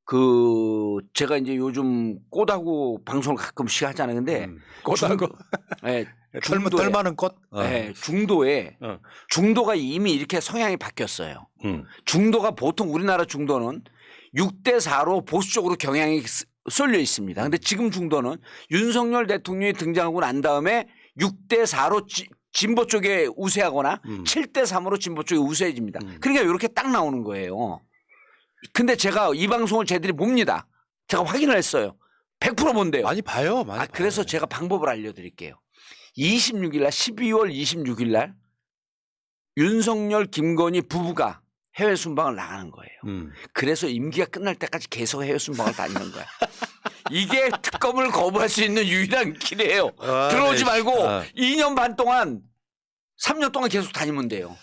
그 제가 이제 요즘 꽃하고 방송을 가끔씩 하잖아요. 근데 꽃하고 예, 털 많은 꽃. 예, 중도에 중도가 이미 이렇게 성향이 바뀌었어요. 중도가 보통 우리나라 중도는 6대 4로 보수 쪽으로 경향이 쏠려 있습니다. 근데 지금 중도는 윤석열 대통령이 등장하고 난 다음에 6대 4로 진보 쪽에 우세하거나 7대 3으로 진보 쪽에 우세해집니다. 그러니까 이렇게 딱 나오는 거예요. 근데 제가 이 방송을 쟤들이 봅니다. 제가 확인을 했어요. 100% 본대요. 많이 봐요. 많이 봐요. 그래서 제가 방법을 알려드릴게요. 26일 날 12월 26일 날 윤석열 김건희 부부가 해외 순방을 나가는 거예요. 그래서 임기가 끝날 때까지 계속 해외 순방을 다니는 거야. 이게 특검을 거부할 수 있는 유일한 길이에요. 들어오지 말고 2년 반 동안 3년 동안 계속 다니면 돼요.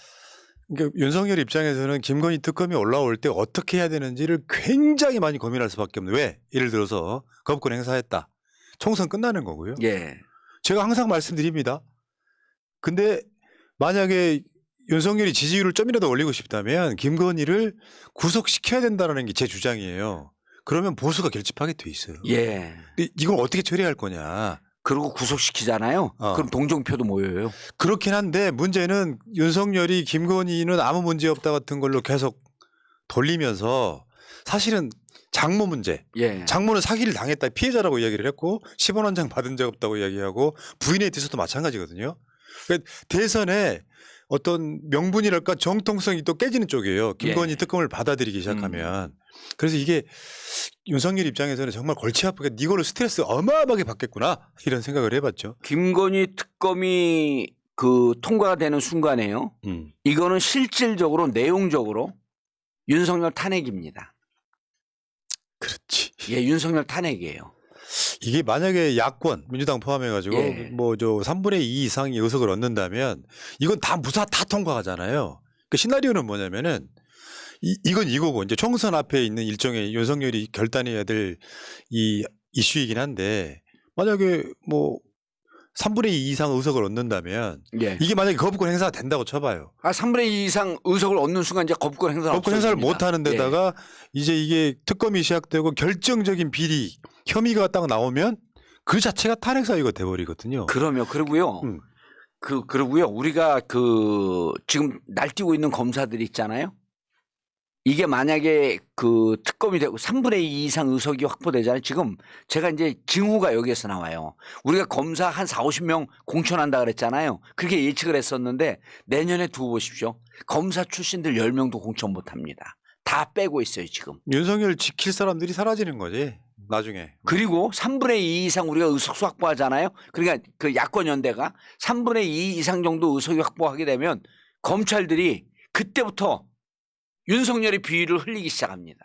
그러니까 윤석열 입장에서는 김건희 특검이 올라올 때 어떻게 해야 되는지를 굉장히 많이 고민할 수밖에 없는. 왜? 예를 들어서 거부권 행사했다. 총선 끝나는 거고요. 예. 제가 항상 말씀드립니다. 근데 만약에 윤석열이 지지율을 좀이라도 올리고 싶다면 김건희를 구속시켜야 된다는 게 제 주장이에요. 그러면 보수가 결집하게 돼 있어요. 예. 이걸 어떻게 처리할 거냐. 그리고 구속시키잖아요. 그럼 동정표도 모여요. 그렇긴 한데 문제는 윤석열이 김건희는 아무 문제 없다 같은 걸로 계속 돌리면서 사실은 장모 문제. 예. 장모는 사기를 당했다 피해자라고 이야기를 했고 10원 한 장 받은 적 없다고 이야기하고 부인에 대해서도 마찬가지거든요. 그러니까 대선에 어떤 명분이랄까 정통성이 또 깨지는 쪽이에요. 김건희 특검을 받아들이기 시작하면. 그래서 이게 윤석열 입장에서는 정말 골치 아프게 이걸로 스트레스 어마어마하게 받겠구나 이런 생각을 해봤죠. 김건희 특검이 그 통과가 되는 순간에요. 이거는 실질적으로 내용적으로 윤석열 탄핵입니다. 그렇지. 예, 윤석열 탄핵이에요. 이게 만약에 야권 민주당 포함해가지고 뭐 저 3분의 2 이상의 의석을 얻는다면 이건 다 무사 다 통과하잖아요. 그 시나리오는 뭐냐면은 이건 이거고 이제 총선 앞에 있는 일종의 윤석열이 결단해야 될 이 이슈이긴 한데 만약에 뭐 3분의 2 이상 의석을 얻는다면 이게 만약에 거부권 행사가 된다고 쳐봐요. 3분의 2 이상 의석을 얻는 순간 이제 거부권 행사를 못 하는 데다가 이제 이게 특검이 시작되고 결정적인 비리 혐의가 딱 나오면 그 자체가 탄핵 사유가 돼버리거든요. 그러고요. 그러고요. 우리가 그 지금 날뛰고 있는 검사들이 있잖아요. 이게 만약에 그 특검이 되고 3분의 2 이상 의석이 확보되잖아요. 지금 제가 이제 징후가 여기에서 나와요. 우리가 검사 한 40-50명 공천한다 그랬잖아요. 그렇게 예측을 했었는데 내년에 두고 보십시오. 검사 출신들 10명도 공천 못 합니다. 다 빼고 있어요, 지금. 윤석열 지킬 사람들이 사라지는 거지, 나중에. 그리고 3분의 2 이상 우리가 의석수 확보하잖아요. 그러니까 그 야권 연대가 3분의 2 이상 정도 의석이 확보하게 되면 검찰들이 그때부터 윤석열의 비위를 흘리기 시작합니다.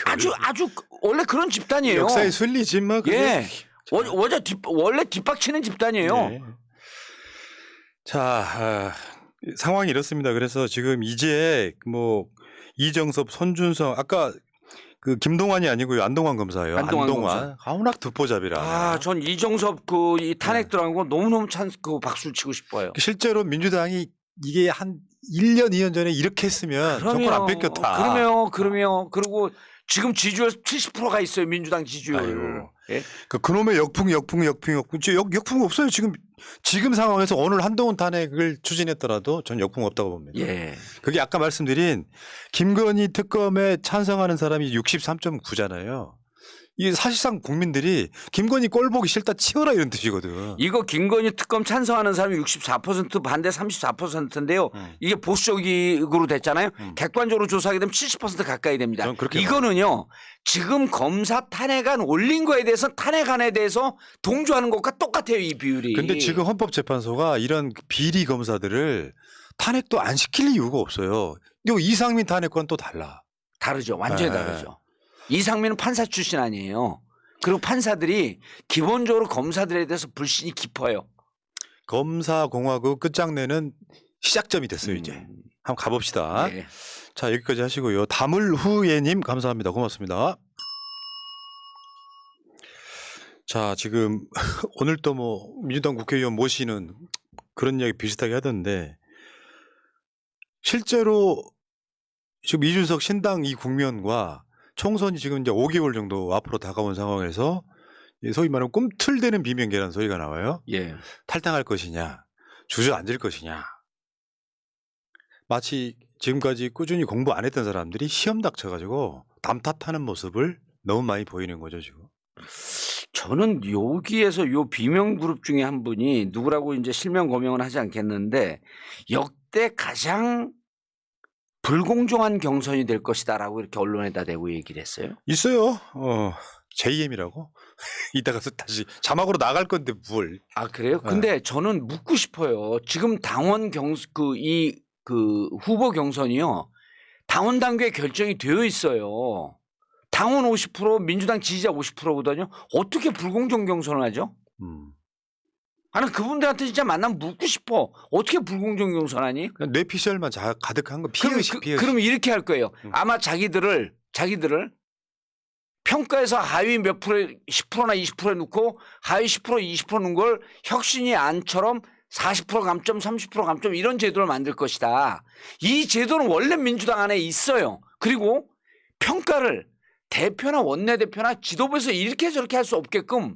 아주 원래 그런 집단이에요. 역사의 순리지 뭐. 예. 원래 뒷박치는 집단이에요. 네. 자, 상황이 이렇습니다. 그래서 지금 이제 뭐 이정섭, 손준성 아까 그 김동완이 아니고요. 안동환 검사예요. 안동환. 가훈학 듣보잡이라. 전 이정섭 그 이 탄핵 들어간 거 너무너무 그 박수를 치고 싶어요. 실제로 민주당이 이게 한 1년, 2년 전에 이렇게 했으면 정권 안 뺏겼다. 그러면 그리고 지금 지지율 70%가 있어요. 민주당 지지율. 예? 그놈의 역풍. 역풍 없어요. 지금 상황에서 오늘 한동훈 탄핵을 추진했더라도 전 역풍 없다고 봅니다. 예. 그게 아까 말씀드린 김건희 특검에 찬성하는 사람이 63.9잖아요. 이게 사실상 국민들이 김건희 꼴 보기 싫다 치워라 이런 뜻이거든. 이거 김건희 특검 찬성하는 사람이 64% 반대 34%인데요. 이게 보수적으로 됐잖아요. 객관적으로 조사하게 되면 70% 가까이 됩니다. 이거는요. 지금 검사 탄핵안 올린 거에 대해서 탄핵안에 대해서 동조하는 것과 똑같아요. 이 비율이. 근데 지금 헌법재판소가 이런 비리 검사들을 탄핵도 안 시킬 이유가 없어요. 이거 이상민 탄핵과는 또 달라. 다르죠. 완전히 다르죠. 이상민은 판사 출신 아니에요. 그리고 판사들이 기본적으로 검사들에 대해서 불신이 깊어요. 검사공화국 끝장내는 시작점이 됐어요. 이제 한번 가봅시다. 네. 자, 여기까지 하시고요. 다물후예님 감사합니다. 고맙습니다. 자, 지금 오늘 또 뭐 민주당 국회의원 모시는 그런 이야기 비슷하게 하던데 실제로 지금 이준석 신당 이 국면과 총선이 지금 이제 5개월 정도 앞으로 다가온 상황에서 소위 말하면 꿈틀대는 비명계라는 소리가 나와요. 예. 탈당할 것이냐, 주저앉을 것이냐. 마치 지금까지 꾸준히 공부 안 했던 사람들이 시험 닥쳐가지고 담탓하는 모습을 너무 많이 보이는 거죠 지금. 저는 여기에서 요 비명 그룹 중에 한 분이 누구라고 이제 실명 거명은 하지 않겠는데 역대 가장 불공정한 경선이 될 것이다라고 이렇게 언론에다 대고 얘기를 했어요. 있어요. JM이라고. 이따가 다시 자막으로 나갈 건데 뭘. 아 그래요? 근데 저는 묻고 싶어요. 지금 당원 그 후보 경선이요. 당원 당규에 결정이 되어 있어요. 당원 50%, 민주당 지지자 50%거든요. 어떻게 불공정 경선을 하죠? 나는 그분들한테 진짜 만나면 묻고 싶어. 어떻게 불공정 경선하니? 뇌피셜만 가득한 거 피의식. 그럼 이렇게 할 거예요. 아마 자기들을 평가에서 하위 몇 프로에 10%나 20%에 놓고 하위 10% 20% 놓은 걸 혁신이 안처럼 40% 감점 30% 감점 이런 제도를 만들 것이다. 이 제도는 원래 민주당 안에 있어요. 그리고 평가를 대표나 원내대표나 지도부에서 이렇게 저렇게 할 수 없게끔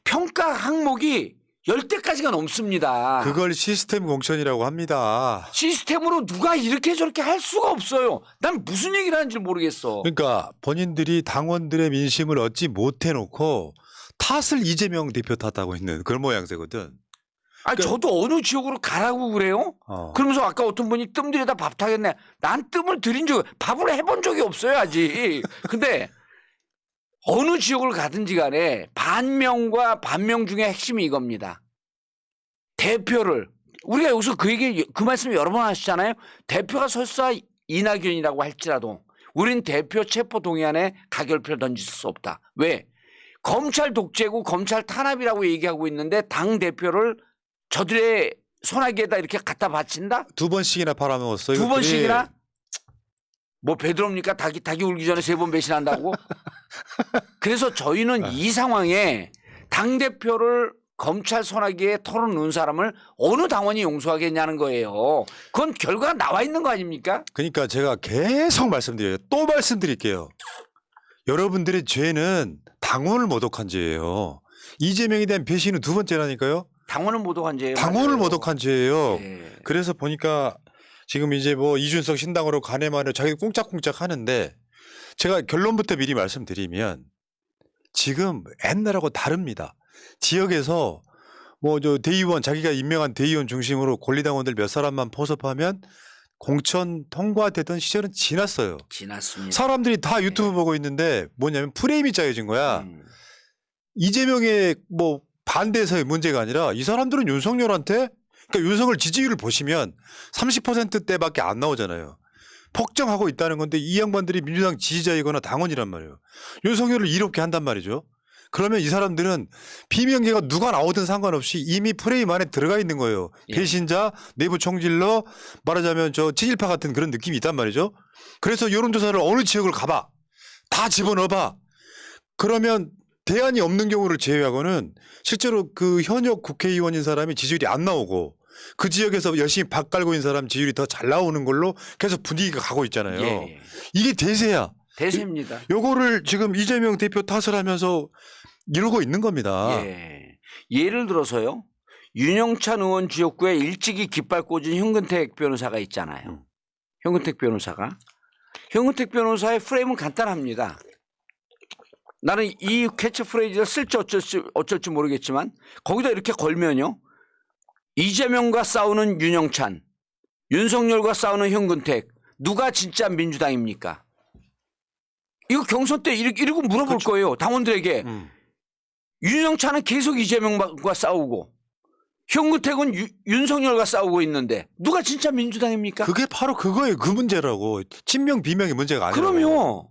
평가 항목이 10대까지가 넘습니다. 그걸 시스템 공천이라고 합니다. 시스템으로 누가 이렇게 저렇게 할 수가 없어요. 난 무슨 얘기를 하는지 모르겠어. 그러니까 본인들이 당원들의 민심을 얻지 못해놓고 탓을 이재명 대표 탓하고 있는 그런 모양새거든. 아니 저도 어느 지역으로 가라고 그래요? 그러면서 아까 어떤 분이 뜸 들여다 밥 타겠네. 난 뜸을 들인 밥을 해본 적이 없어요 아직. 근데 어느 지역을 가든지 간에 반명과 반명 중에 핵심이 이겁니다. 대표를 우리가 여기서 그 말씀 여러 번 하시잖아요. 대표가 설사 이낙연이라고 할지라도 우린 대표 체포 동의안에 가결표를 던질 수 없다. 왜? 검찰 독재고 검찰 탄압이라고 얘기하고 있는데 당 대표를 저들의 손아귀에다 이렇게 갖다 바친다? 2번씩이나 팔아먹었어요. 2번씩이나? 뭐 배드럽니까? 닭이 울기 전에 3번 배신한다고? 그래서 저희는 이 상황에 당대표를 검찰 손아귀에 털어놓은 사람을 어느 당원이 용서하겠냐는 거예요. 그건 결과가 나와 있는 거 아닙니까? 그러니까 제가 계속 말씀드려요. 또 말씀드릴게요. 여러분들의 죄는 당원을 모독한 죄예요. 이재명에 대한 배신은 2번째라니까요. 당원을 모독한 죄예요. 당원을 모독한 죄예요. 네. 그래서 보니까 지금 이제 뭐 이준석 신당으로 가네마네 자기 꽁짝꽁짝 하는데 제가 결론부터 미리 말씀드리면 지금 옛날하고 다릅니다. 지역에서 뭐 저 대의원 자기가 임명한 대의원 중심으로 권리당원들 몇 사람만 포섭하면 공천 통과되던 시절은 지났어요. 지났습니다. 사람들이 다 유튜브 보고 있는데 뭐냐면 프레임이 짜여진 거야. 이재명의 뭐 반대에서의 문제가 아니라 이 사람들은 윤석열한테 그러니까 윤석열 지지율을 보시면 30%대밖에 안 나오잖아요. 폭정하고 있다는 건데 이 양반들이 민주당 지지자이거나 당원이란 말이에요. 윤석열을 이롭게 한단 말이죠. 그러면 이 사람들은 비명계가 누가 나오든 상관없이 이미 프레임 안에 들어가 있는 거예요. 예. 배신자, 내부 총질러, 말하자면 저 친일파 같은 그런 느낌이 있단 말이죠. 그래서 여론조사를 어느 지역을 가봐. 다 집어넣어봐. 그러면 대안이 없는 경우를 제외하고는 실제로 그 현역 국회의원인 사람이 지지율이 안 나오고 그 지역에서 열심히 밥 깔고 있는 사람 지지율이 더 잘 나오는 걸로 계속 분위기가 가고 있잖아요. 예. 이게 대세야. 대세입니다. 요거를 지금 이재명 대표 탓을 하면서 이러고 있는 겁니다. 예. 예를 들어서요. 윤영찬 의원 지역구에 일찍이 깃발 꽂은 현근택 변호사가 있잖아요. 현근택 변호사가. 현근택 변호사의 프레임은 간단합니다. 나는 이 캐치프레이즈를 쓸지 어쩔지 모르겠지만 거기다 이렇게 걸면요. 이재명과 싸우는 윤영찬, 윤석열과 싸우는 현근택 누가 진짜 민주당입니까? 이거 경선 때 이러고 물어볼 그렇죠. 거예요. 당원들에게. 윤영찬은 계속 이재명과 싸우고 현근택은 윤석열과 싸우고 있는데 누가 진짜 민주당입니까? 그게 바로 그거예요. 그 문제라고. 친명 비명의 문제가 아니라. 그럼요.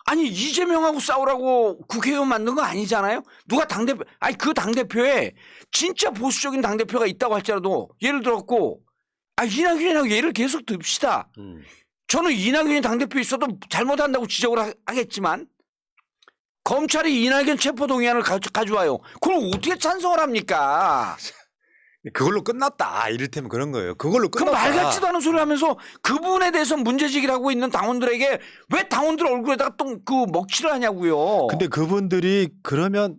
아니 이재명하고 싸우라고 국회의원 만든 거 아니잖아요. 누가 당대표 아니 그 당대표에 진짜 보수적인 당대표가 있다고 할지라도 예를 들었고 이낙연이라고 예를 계속 듭시다. 저는 이낙연이 당대표 있어도 잘못한다고 지적을 하겠지만 검찰이 이낙연 체포동의안을 가져와요. 그걸 어떻게 찬성을 합니까? 그걸로 끝났다. 이를테면 그런 거예요. 그걸로 그 끝났다. 말 같지도 않은 소리 하면서 그분에 대해서 문제제기를 하고 있는 당원들에게 왜 당원들 얼굴에다가 또 그 먹칠을 하냐고요. 근데 그분들이 그러면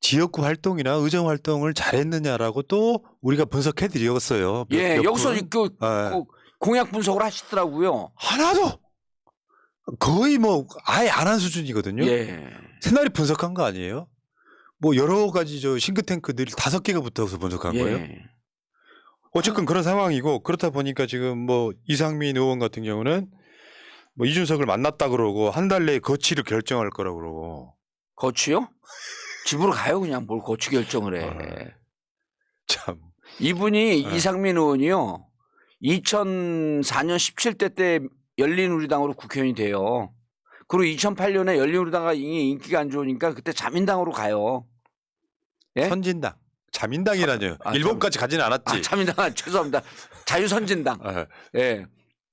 지역구 활동이나 의정 활동을 잘했느냐라고 또 우리가 분석해 드렸어요. 예, 여기서 그 예. 공약 분석을 하시더라고요. 하나도 거의 뭐 아예 안 한 수준이거든요. 예. 새날이 분석한 거 아니에요? 뭐 여러 가지 저 싱크탱크들이 5개가 붙어서 분석한 거예요. 예. 어쨌든 그런 상황이고 그렇다 보니까 지금 뭐 이상민 의원 같은 경우는 뭐 이준석을 만났다 그러고 한 달 내에 거취를 결정할 거라고 그러고 거취요? 집으로 가요 그냥 뭘 거취 결정을 해. 참. 이분이 이상민 의원이요. 2004년 17대 때 열린우리당으로 국회의원이 돼요. 그리고 2008년에 열린우리당이 인기가 안 좋으니까 그때 자민당으로 가요. 예? 선진당. 자민당이라뇨. 아, 일본까지 가지는 않았지. 자민당 죄송합니다. 자유선진당. 아, 예.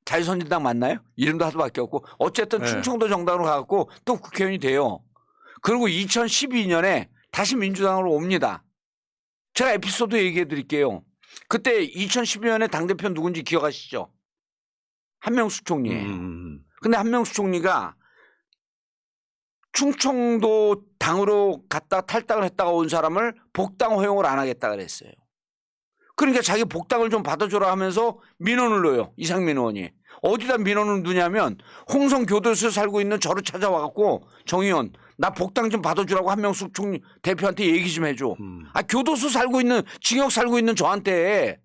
자유선진당 맞나요? 이름도 하도 바뀌었고 어쨌든 네. 충청도 정당으로 가고 또 국회의원이 돼요. 그리고 2012년에 다시 민주당으로 옵니다. 제가 에피소드 얘기해 드릴게요. 그때 2012년에 당대표 누군지 기억하시죠? 한명숙 총리. 근데 한명숙 총리가 충청도 당으로 갔다 탈당을 했다가 온 사람을 복당 허용을 안 하겠다 그랬어요. 그러니까 자기 복당을 좀 받아줘라 하면서 민원을 넣어요. 이상민 의원이. 어디다 민원을 넣냐면 홍성 교도소에 살고 있는 저를 찾아와갖고 정 의원 나 복당 좀 받아주라고 한명숙 총리 대표한테 얘기 좀 해줘. 아 교도소 살고 있는 징역 살고 있는 저한테.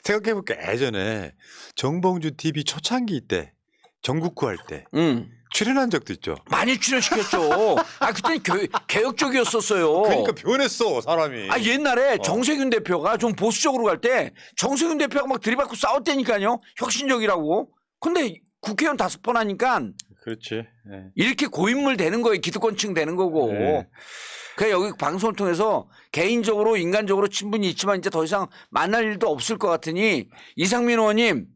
생각해볼게. 예전에 정봉주 TV 초창기 때 전국구 할 때 출연한 적도 있죠. 많이 출연시켰죠. 아 그때는 개혁적이었었어요. 그러니까 변했어 사람이. 아 옛날에 정세균 대표가 좀 보수적으로 갈 때 정세균 대표가 막 들이받고 싸웠다니까요. 혁신적이라고. 근데 국회의원 5번 하니까 그렇지. 네. 이렇게 고인물 되는 거예요. 기득권층 되는 거고. 네. 그래 여기 방송을 통해서 개인적으로 인간적으로 친분이 있지만 이제 더 이상 만날 일도 없을 것 같으니 이상민 의원님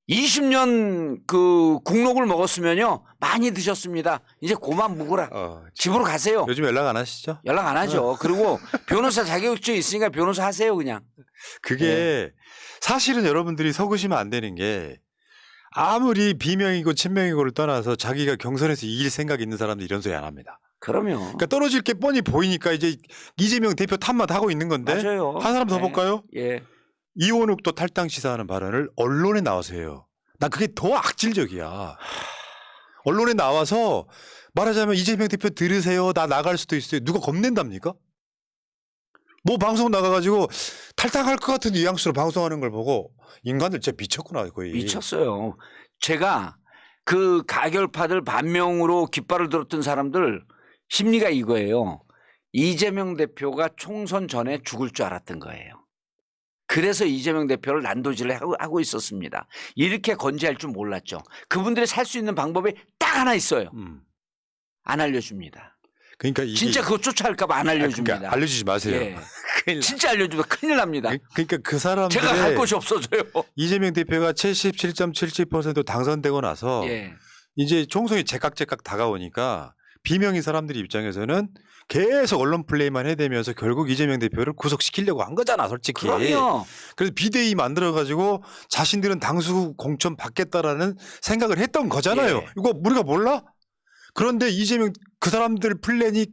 20년 그 국록을 먹었으면요 많이 드셨습니다. 이제 고만 묵으라. 집으로 가세요. 요즘 연락 안 하시죠? 연락 안 하죠. 그리고 변호사 자격증 있으니까 변호사 하세요 그냥. 그게 사실은 여러분들이 속으시면 안 되는 게 아무리 비명이고 친명이고를 떠나서 자기가 경선에서 이길 생각이 있는 사람들 이런 소리 안 합니다. 그러면. 그러니까 떨어질 게 뻔히 보이니까 이제 이재명 대표 탓만 하고 있는 건데 맞아요. 한 사람 더 볼까요? 예. 이원욱도 탈당 시사하는 발언을 언론에 나와서 해요. 난 그게 더 악질적이야. 언론에 나와서 말하자면 이재명 대표 들으세요. 나 나갈 수도 있어요. 누가 겁낸답니까? 뭐 방송 나가가지고 탈당할 것 같은 뉘앙스로 방송하는 걸 보고 인간들 진짜 미쳤구나 거의. 미쳤어요. 제가 그 가결파들 반명으로 깃발을 들었던 사람들 심리가 이거예요. 이재명 대표가 총선 전에 죽을 줄 알았던 거예요. 그래서 이재명 대표를 난도질을 하고 있었습니다. 이렇게 건재할 줄 몰랐죠. 그분들이 살 수 있는 방법이 딱 하나 있어요. 안 알려줍니다. 그러니까 이게 진짜 그거 쫓아할까 봐 안 알려줍니다. 그러니까 알려주지 마세요. 예. 진짜 알려주면 큰일 납니다. 그러니까 그 사람들의 제가 갈 곳이 없어져요. 이재명 대표가 77.77% 당선되고 나서 예. 이제 총선이 제깍제깍 다가오니까 비명인 사람들 입장에서는 계속 언론 플레이만 해대면서 결국 이재명 대표를 구속시키려고 한 거잖아 솔직히. 그럼요. 그래서 비대위 만들어가지고 자신들은 당수 공천 받겠다라는 생각을 했던 거잖아요. 예. 이거 우리가 몰라? 그런데 이재명 그 사람들 플랜이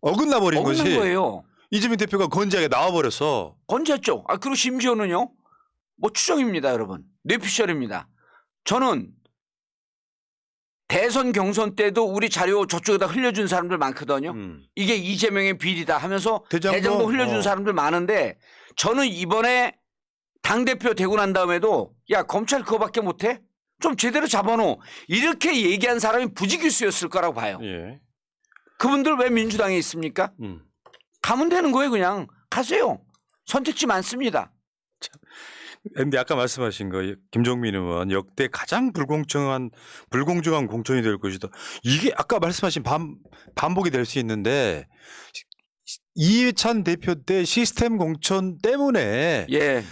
어긋나 버린 어긋난 거지. 거예요. 이재명 대표가 건재하게 나와버렸어. 건졌죠. 아 그리고 심지어는요. 뭐 추정입니다, 여러분. 뇌피셜입니다. 저는 대선 경선 때도 우리 자료 저쪽에다 흘려준 사람들 많거든요. 이게 이재명의 비리다 하면서 대장동 흘려준 사람들 많은데 저는 이번에 당대표 되고 난 다음에도 야 검찰 그거밖에 못해? 좀 제대로 잡아놓어. 이렇게 얘기한 사람이 부지기수였을 거라고 봐요. 예. 그분들 왜 민주당에 있습니까? 가면 되는 거예요 그냥. 가세요. 선택지 많습니다. 근데 아까 말씀하신 거 김종민 의원 역대 가장 불공정한 공천이 될 것이다. 이게 아까 말씀하신 반복이 될 수 있는데 이해찬 대표 때 시스템 공천 때문에 예.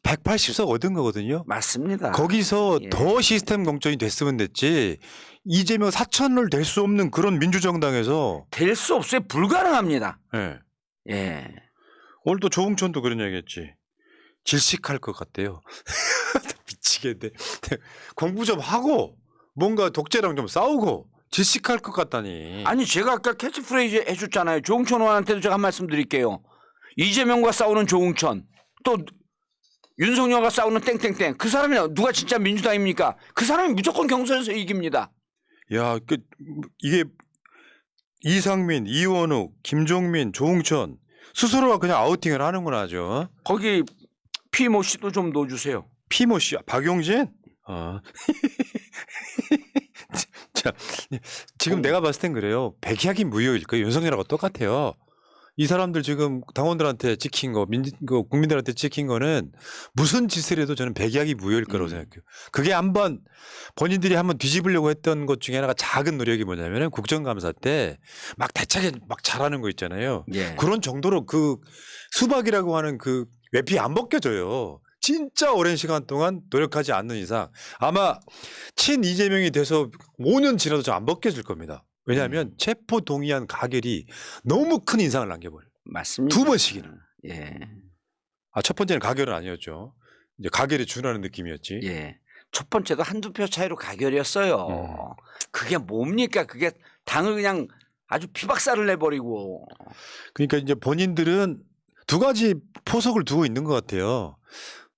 180석 얻은 거거든요. 맞습니다. 거기서 예. 더 시스템 공천이 됐으면 됐지. 이재명 사천을 될 수 없는 그런 민주정당에서 될 수 없어요. 불가능합니다. 예. 예. 오늘 또 조응천도 그런 얘기했지. 질식할 것 같대요. 미치겠네. 공부 좀 하고 뭔가 독재랑 좀 싸우고 질식할 것 같다니. 아니 제가 아까 캐치프레이즈 해줬잖아요. 조응천 의원한테도 제가 한 말씀 드릴게요. 이재명과 싸우는 조응천 또 윤석열과 싸우는 땡땡땡 그 사람이 누가 진짜 민주당입니까? 그 사람이 무조건 경선에서 이깁니다. 야, 이게 이상민, 이원욱, 김종민, 조응천 스스로가 그냥 아우팅을 하는구나 아주. 거기 피모 씨도 좀 넣어주세요. 피모 씨, 박용진? 자, 지금 내가 봤을 땐 그래요. 백약이 무효일 거예요. 윤석열하고 똑같아요. 이 사람들 지금 당원들한테 찍힌 거, 국민들한테 찍힌 거는 무슨 짓을 해도 저는 백약이 무효일 거라고 생각해요. 그게 한번 본인들이 한번 뒤집으려고 했던 것 중에 하나가 작은 노력이 뭐냐면은 국정감사 때 막 대차게 막 잘하는 거 있잖아요. 예. 그런 정도로 그 수박이라고 하는 그 외피 안 벗겨져요. 진짜 오랜 시간 동안 노력하지 않는 이상 아마 친 이재명이 돼서 5년 지나도 좀 안 벗겨질 겁니다. 왜냐하면 체포 동의안 가결이 너무 큰 인상을 남겨버려요. 맞습니다. 2번씩이나. 예. 첫 번째는 가결은 아니었죠. 이제 가결에 준하는 느낌이었지. 예. 첫 번째도 한두 표 차이로 가결이었어요. 그게 뭡니까? 그게 당을 그냥 아주 피박살을 내버리고. 그러니까 이제 본인들은 두 가지 포석을 두고 있는 것 같아요.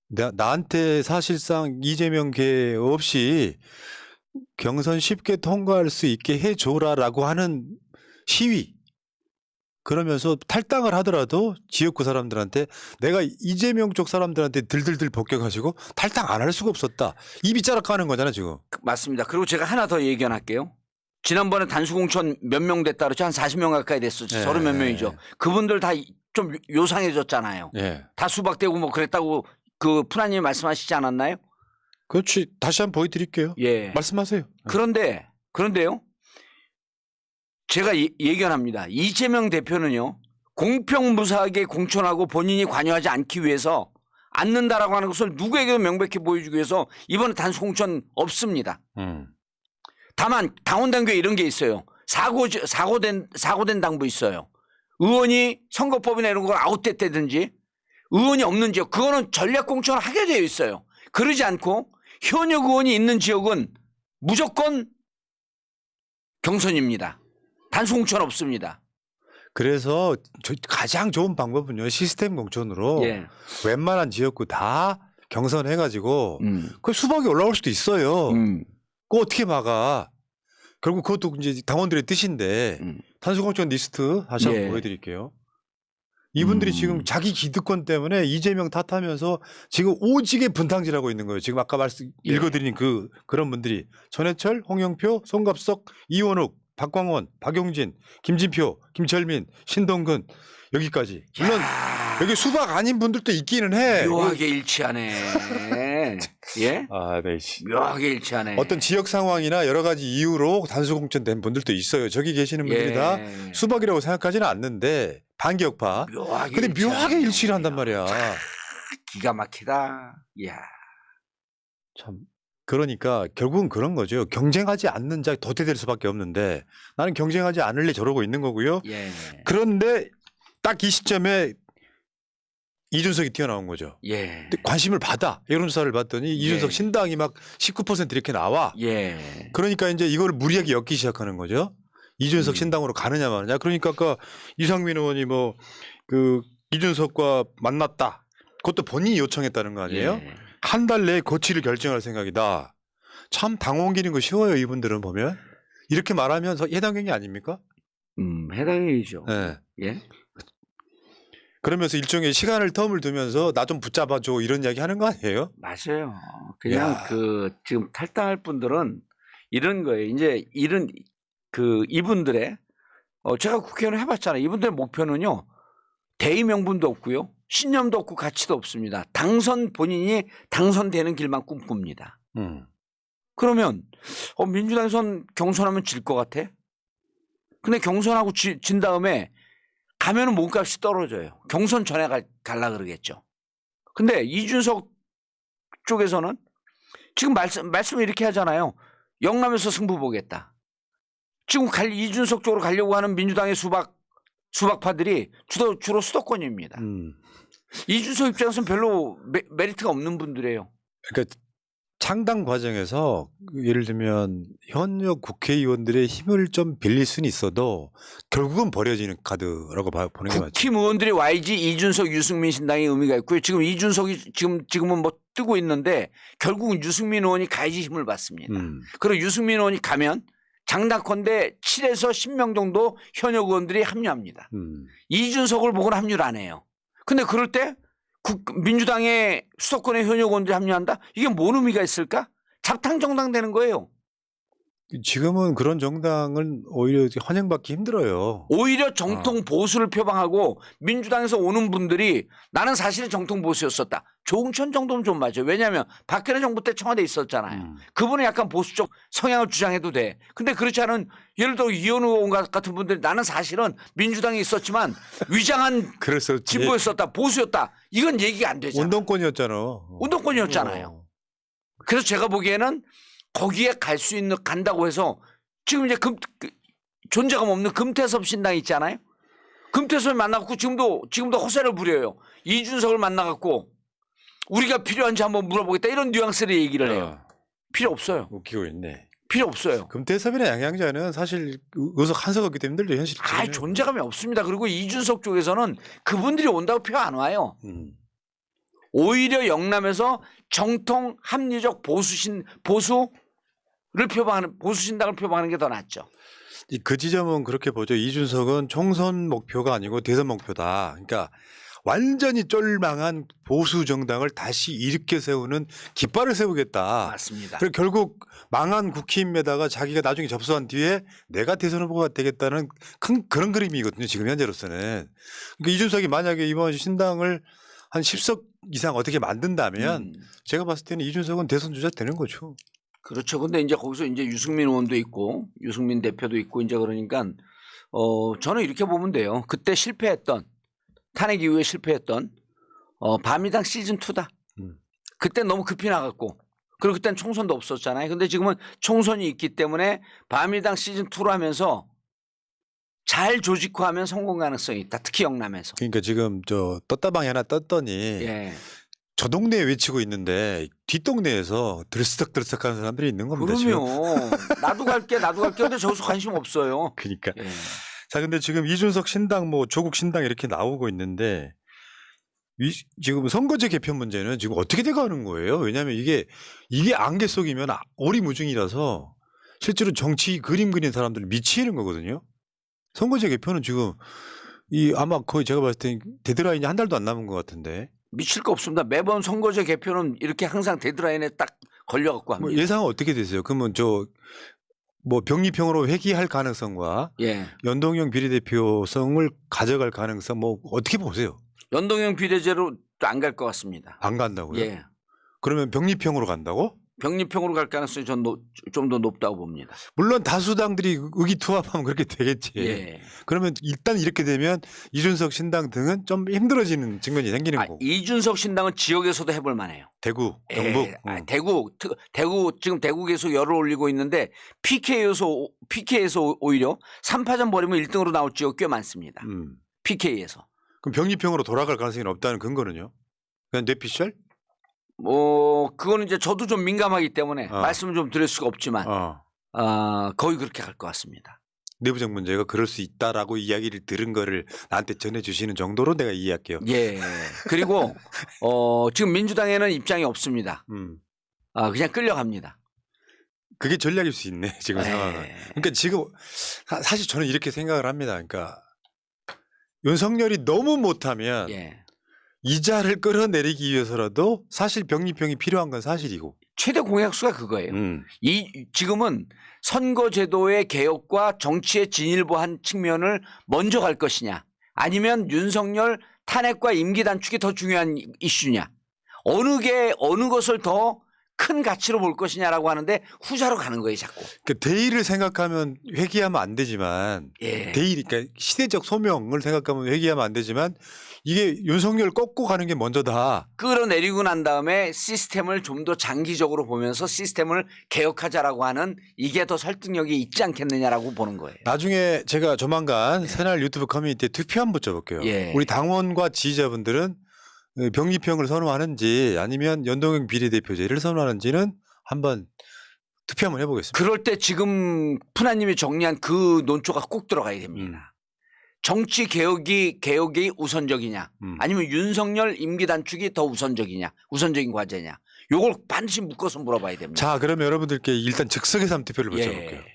나한테 사실상 이재명 계 없이 경선 쉽게 통과할 수 있게 해줘라라고 하는 시위. 그러면서 탈당을 하더라도 지역구 사람들한테 내가 이재명 쪽 사람들한테 들들들 벗겨가지고 탈당 안 할 수가 없었다. 입이 짜락하는 거잖아 지금. 맞습니다. 그리고 제가 하나 더 예견할게요. 지난번에 단수공천 몇 명 됐다 그랬죠? 한 40명 가까이 됐었죠. 예. 30 몇 명이죠. 그분들 다 좀 요상해졌잖아요. 예. 다 수박되고 뭐 그랬다고 그 푸나님이 말씀하시지 않았나요? 그렇지. 다시 한번 보여드릴게요. 예. 말씀하세요. 그런데요. 제가 예견합니다. 이재명 대표는요. 공평무사하게 공천하고 본인이 관여하지 않기 위해서 않는다라고 하는 것을 누구에게도 명백히 보여주기 위해서 이번에 단수공천 없습니다. 다만 당원당규에 이런 게 있어요. 사고된 당부 있어요. 의원이 선거법이나 이런 걸 아웃됐다든지 의원이 없는 지역 그거는 전략공천을 하게 되어 있어요. 그러지 않고 현역 의원이 있는 지역은 무조건 경선입니다. 단수공천 없습니다. 그래서 가장 좋은 방법은요. 시스템 공천으로 예. 웬만한 지역구 다 경선해가지고 그 수박이 올라올 수도 있어요. 그거 어떻게 막아? 결국 그것도 이제 당원들의 뜻인데 단수공천 리스트 다시 한번 예. 보여드릴게요. 이분들이 지금 자기 기득권 때문에 이재명 탓하면서 지금 오지게 분탕질하고 있는 거예요. 지금 아까 읽어드린 그런 분들이 전해철, 홍영표, 송갑석, 이원욱, 박광원, 박용진, 김진표, 김철민, 신동근 여기까지. 물론 여기 수박 아닌 분들도 있기는 해. 묘하게 일치하네. 예? 네. 묘하게 일치하네. 어떤 지역 상황이나 여러 가지 이유로 단수공천된 분들도 있어요. 저기 계시는 분들이 다 수박이라고 생각하지는 않는데 반격파. 근데 묘하게 일치를 한단 말이야. 기가 막히다. 이야. 참. 그러니까 결국은 그런 거죠. 경쟁하지 않는 자 도태될 수밖에 없는데 나는 경쟁하지 않을래 저러고 있는 거고요. 예. 그런데 딱 이 시점에 이준석이 튀어나온 거죠. 예. 근데 관심을 받아. 여론조사를 봤더니 이준석 신당이 막 19% 이렇게 나와. 예. 그러니까 이제 이걸 무리하게 엮기 시작하는 거죠. 이준석 신당으로 가느냐 마느냐. 그러니까 아까 이상민 의원이 뭐 그 이준석과 만났다. 그것도 본인이 요청했다는 거 아니에요? 예. 한 달 내에 거취를 결정할 생각이다. 참 당원 기는 거 쉬워요. 이분들은 보면. 이렇게 말하면 해당경이 아닙니까? 해당이죠. 네. 예. 그러면서 일종의 시간을 텀을 두면서 나 좀 붙잡아줘 이런 이야기 하는 거 아니에요? 맞아요. 그냥 야. 지금 탈당할 분들은 이런 거예요. 이제 이분들의 제가 국회의원 해봤잖아요. 이분들의 목표는요. 대의 명분도 없고요. 신념도 없고 가치도 없습니다. 본인이 당선되는 길만 꿈꿉니다. 그러면 민주당에선 경선하면 질 것 같아? 근데 경선하고 진 다음에 가면은 몸값이 떨어져요. 경선 전에 갈라 그러겠죠. 근데 이준석 쪽에서는 지금 말씀을 이렇게 하잖아요. 영남에서 승부 보겠다. 지금 이준석 쪽으로 가려고 하는 민주당의 수박파들이 주로 수도권입니다. 이준석 입장에서는 별로 메리트가 없는 분들이에요. 그러니까 창당 과정에서 예를 들면 현역 국회의원들의 힘을 좀 빌릴 수는 있어도 결국은 버려지는 카드라고 보는 게 맞죠. 국힘 의원들이 YG, 이준석, 유승민 신당의 의미가 있고요. 지금 이준석이 지금은 뭐 뜨고 있는데 결국은 유승민 의원이 가야지 힘을 받습니다. 그리고 유승민 의원이 가면 장담컨대 7에서 10명 정도 현역 의원들이 합류합니다. 이준석을 보고는 합류를 안 해요. 근데 그럴 때 민주당의 수도권의 현역 의원들이 합류한다? 이게 뭔 의미가 있을까? 잡탕 정당 되는 거예요. 지금은 그런 정당은 오히려 환영받기 힘들어요. 오히려 정통 보수를 표방하고 민주당에서 오는 분들이 나는 사실 정통 보수였었다. 조응천 정도는 좀 맞아요. 왜냐하면 박근혜 정부 때 청와대에 있었잖아요. 그분은 약간 보수적 성향을 주장해도 돼. 근데 그렇지 않은 예를 들어 이현우 의원 같은 분들이 나는 사실은 민주당에 있었지만 위장한 그래서 진보였었다. 보수였다. 이건 얘기가 안 되잖아요. 운동권이었잖아. 운동권이었잖아요. 그래서 제가 보기에는 거기에 갈 수 있는 간다고 해서 지금 이제 존재감 없는 금태섭 신당 있잖아요. 금태섭을 만나갖고 지금도 허세를 부려요. 이준석을 만나갖고 우리가 필요한지 한번 물어보겠다 이런 뉘앙스를 얘기를 해요. 필요 없어요. 웃기고 있네. 필요 없어요. 금태섭이나 양양자는 사실 의석 한석 없기 때문에 힘들죠 현실적으로. 존재감이 없습니다. 그리고 이준석 쪽에서는 그분들이 온다고 표 안 와요. 오히려 영남에서 정통 합리적 보수를 표방하는 보수신당을 표방하는 게 더 낫죠. 그 지점은 그렇게 보죠. 이준석은 총선 목표가 아니고 대선 목표다. 그러니까 완전히 쫄망한 보수 정당을 다시 일으켜 세우는 깃발을 세우겠다. 맞습니다. 그리고 결국 망한 국힘에다가 자기가 나중에 접수한 뒤에 내가 대선 후보가 되겠다는 큰 그런 그림이거든요. 지금 현재로서는. 그러니까 이준석이 만약에 이번 신당을 한 10석 이상 어떻게 만든다면 제가 봤을 때는 이준석은 대선 주자 되는 거죠. 그렇죠. 근데 이제 거기서 이제 유승민 의원도 있고 유승민 대표도 있고 이제 그러니까 저는 이렇게 보면 돼요. 그때 탄핵 이후에 실패했던 바미당 시즌 2다. 그때 너무 급히 나갔고 그리고 그때는 총선도 없었잖아요. 근데 지금은 총선이 있기 때문에 바미당 시즌 2로 하면서 잘 조직화하면 성공 가능성이 있다. 특히 영남에서. 그러니까 지금 떴다방이 하나 떴더니 예. 저 동네에 외치고 있는데 뒷동네에서 들썩들썩하는 사람들이 있는 겁니다. 그러면 나도 갈게 근데 저기서 관심 없어요. 그러니까. 예. 자, 근데 지금 이준석 신당, 조국 신당 이렇게 나오고 있는데 지금 선거제 개편 문제는 지금 어떻게 돼가는 거예요? 왜냐하면 이게 안개 속이면 오리무중이라서 실제로 정치 그림 그리는 사람들 미치는 거거든요. 선거제 개편은 지금 아마 거의 제가 봤을 때 데드라인이 한 달도 안 남은 것 같은데. 미칠 거 없습니다. 매번 선거제 개표는 이렇게 항상 데드라인에 딱 걸려갖고 합니다. 예상은 어떻게 되세요? 그러면 병리평으로 회귀할 가능성과 예. 연동형 비례대표성을 가져갈 가능성 어떻게 보세요? 연동형 비례제로 안 갈 것 같습니다. 안 간다고요? 예. 그러면 병리평으로 간다고? 병리평으로 갈 가능성이 좀 더 높다고 봅니다. 물론 다수당들이 의기투합하면 그렇게 되겠지. 예. 그러면 일단 이렇게 되면 이준석 신당 등은 좀 힘들어지는 측면이 생기는 거고. 이준석 신당은 지역에서도 해볼 만해요. 대구, 경북. 대구 지금 대구 계속 열을 올리고 있는데 PK에서 오히려 3파전 벌이면 1등으로 나올 지역 꽤 많습니다. PK에서. 그럼 병리평으로 돌아갈 가능성이 없다는 근거는요? 그냥 뇌피셜? 그거는 이제 저도 좀 민감하기 때문에 말씀을 좀 드릴 수가 없지만 거의 그렇게 갈 것 같습니다. 내부적 문제가 그럴 수 있다라고 이야기를 들은 거를 나한테 전해주시는 정도로 내가 이해할게요. 예. 그리고 지금 민주당에는 입장이 없습니다. 그냥 끌려갑니다. 그게 전략일 수 있네 지금 상황은. 그러니까 지금 사실 저는 이렇게 생각을 합니다. 그러니까 윤석열이 너무 못하면 이자를 끌어내리기 위해서라도 사실 병리평이 필요한 건 사실이고. 최대 공약수가 그거예요. 지금은 선거제도의 개혁과 정치의 진일보한 측면을 먼저 갈 것이냐 아니면 윤석열 탄핵과 임기 단축이 더 중요한 이슈냐 어느 것을 더 큰 가치로 볼 것이냐라고 하는데 후자로 가는 거예요, 자꾸. 그러니까 대의를 생각하면 회귀하면 안 되지만 예. 대의 그러니까 시대적 소명을 생각하면 회귀하면 안 되지만 이게 윤석열 꺾고 가는 게 먼저다. 끌어내리고 난 다음에 시스템을 좀 더 장기적으로 보면서 시스템을 개혁하자라고 하는 이게 더 설득력이 있지 않겠느냐라고 보는 거예요. 나중에 제가 조만간 새날 유튜브 커뮤니티에 투표 한번 붙여볼게요. 예. 우리 당원과 지지자분들은 병립형을 선호하는지 아니면 연동형 비례대표제를 선호하는지는 한번 투표 한번 해보겠습니다. 그럴 때 지금 푸나님이 정리한 그 논조가 꼭 들어가야 됩니다. 정치 개혁이 우선적이냐 아니면 윤석열 임기 단축이 더 우선적인 과제냐 요걸 반드시 묶어서 물어봐야 됩니다. 자, 그러면 여러분들께 일단 즉석에서 한번 투표를 붙여볼게요. 예.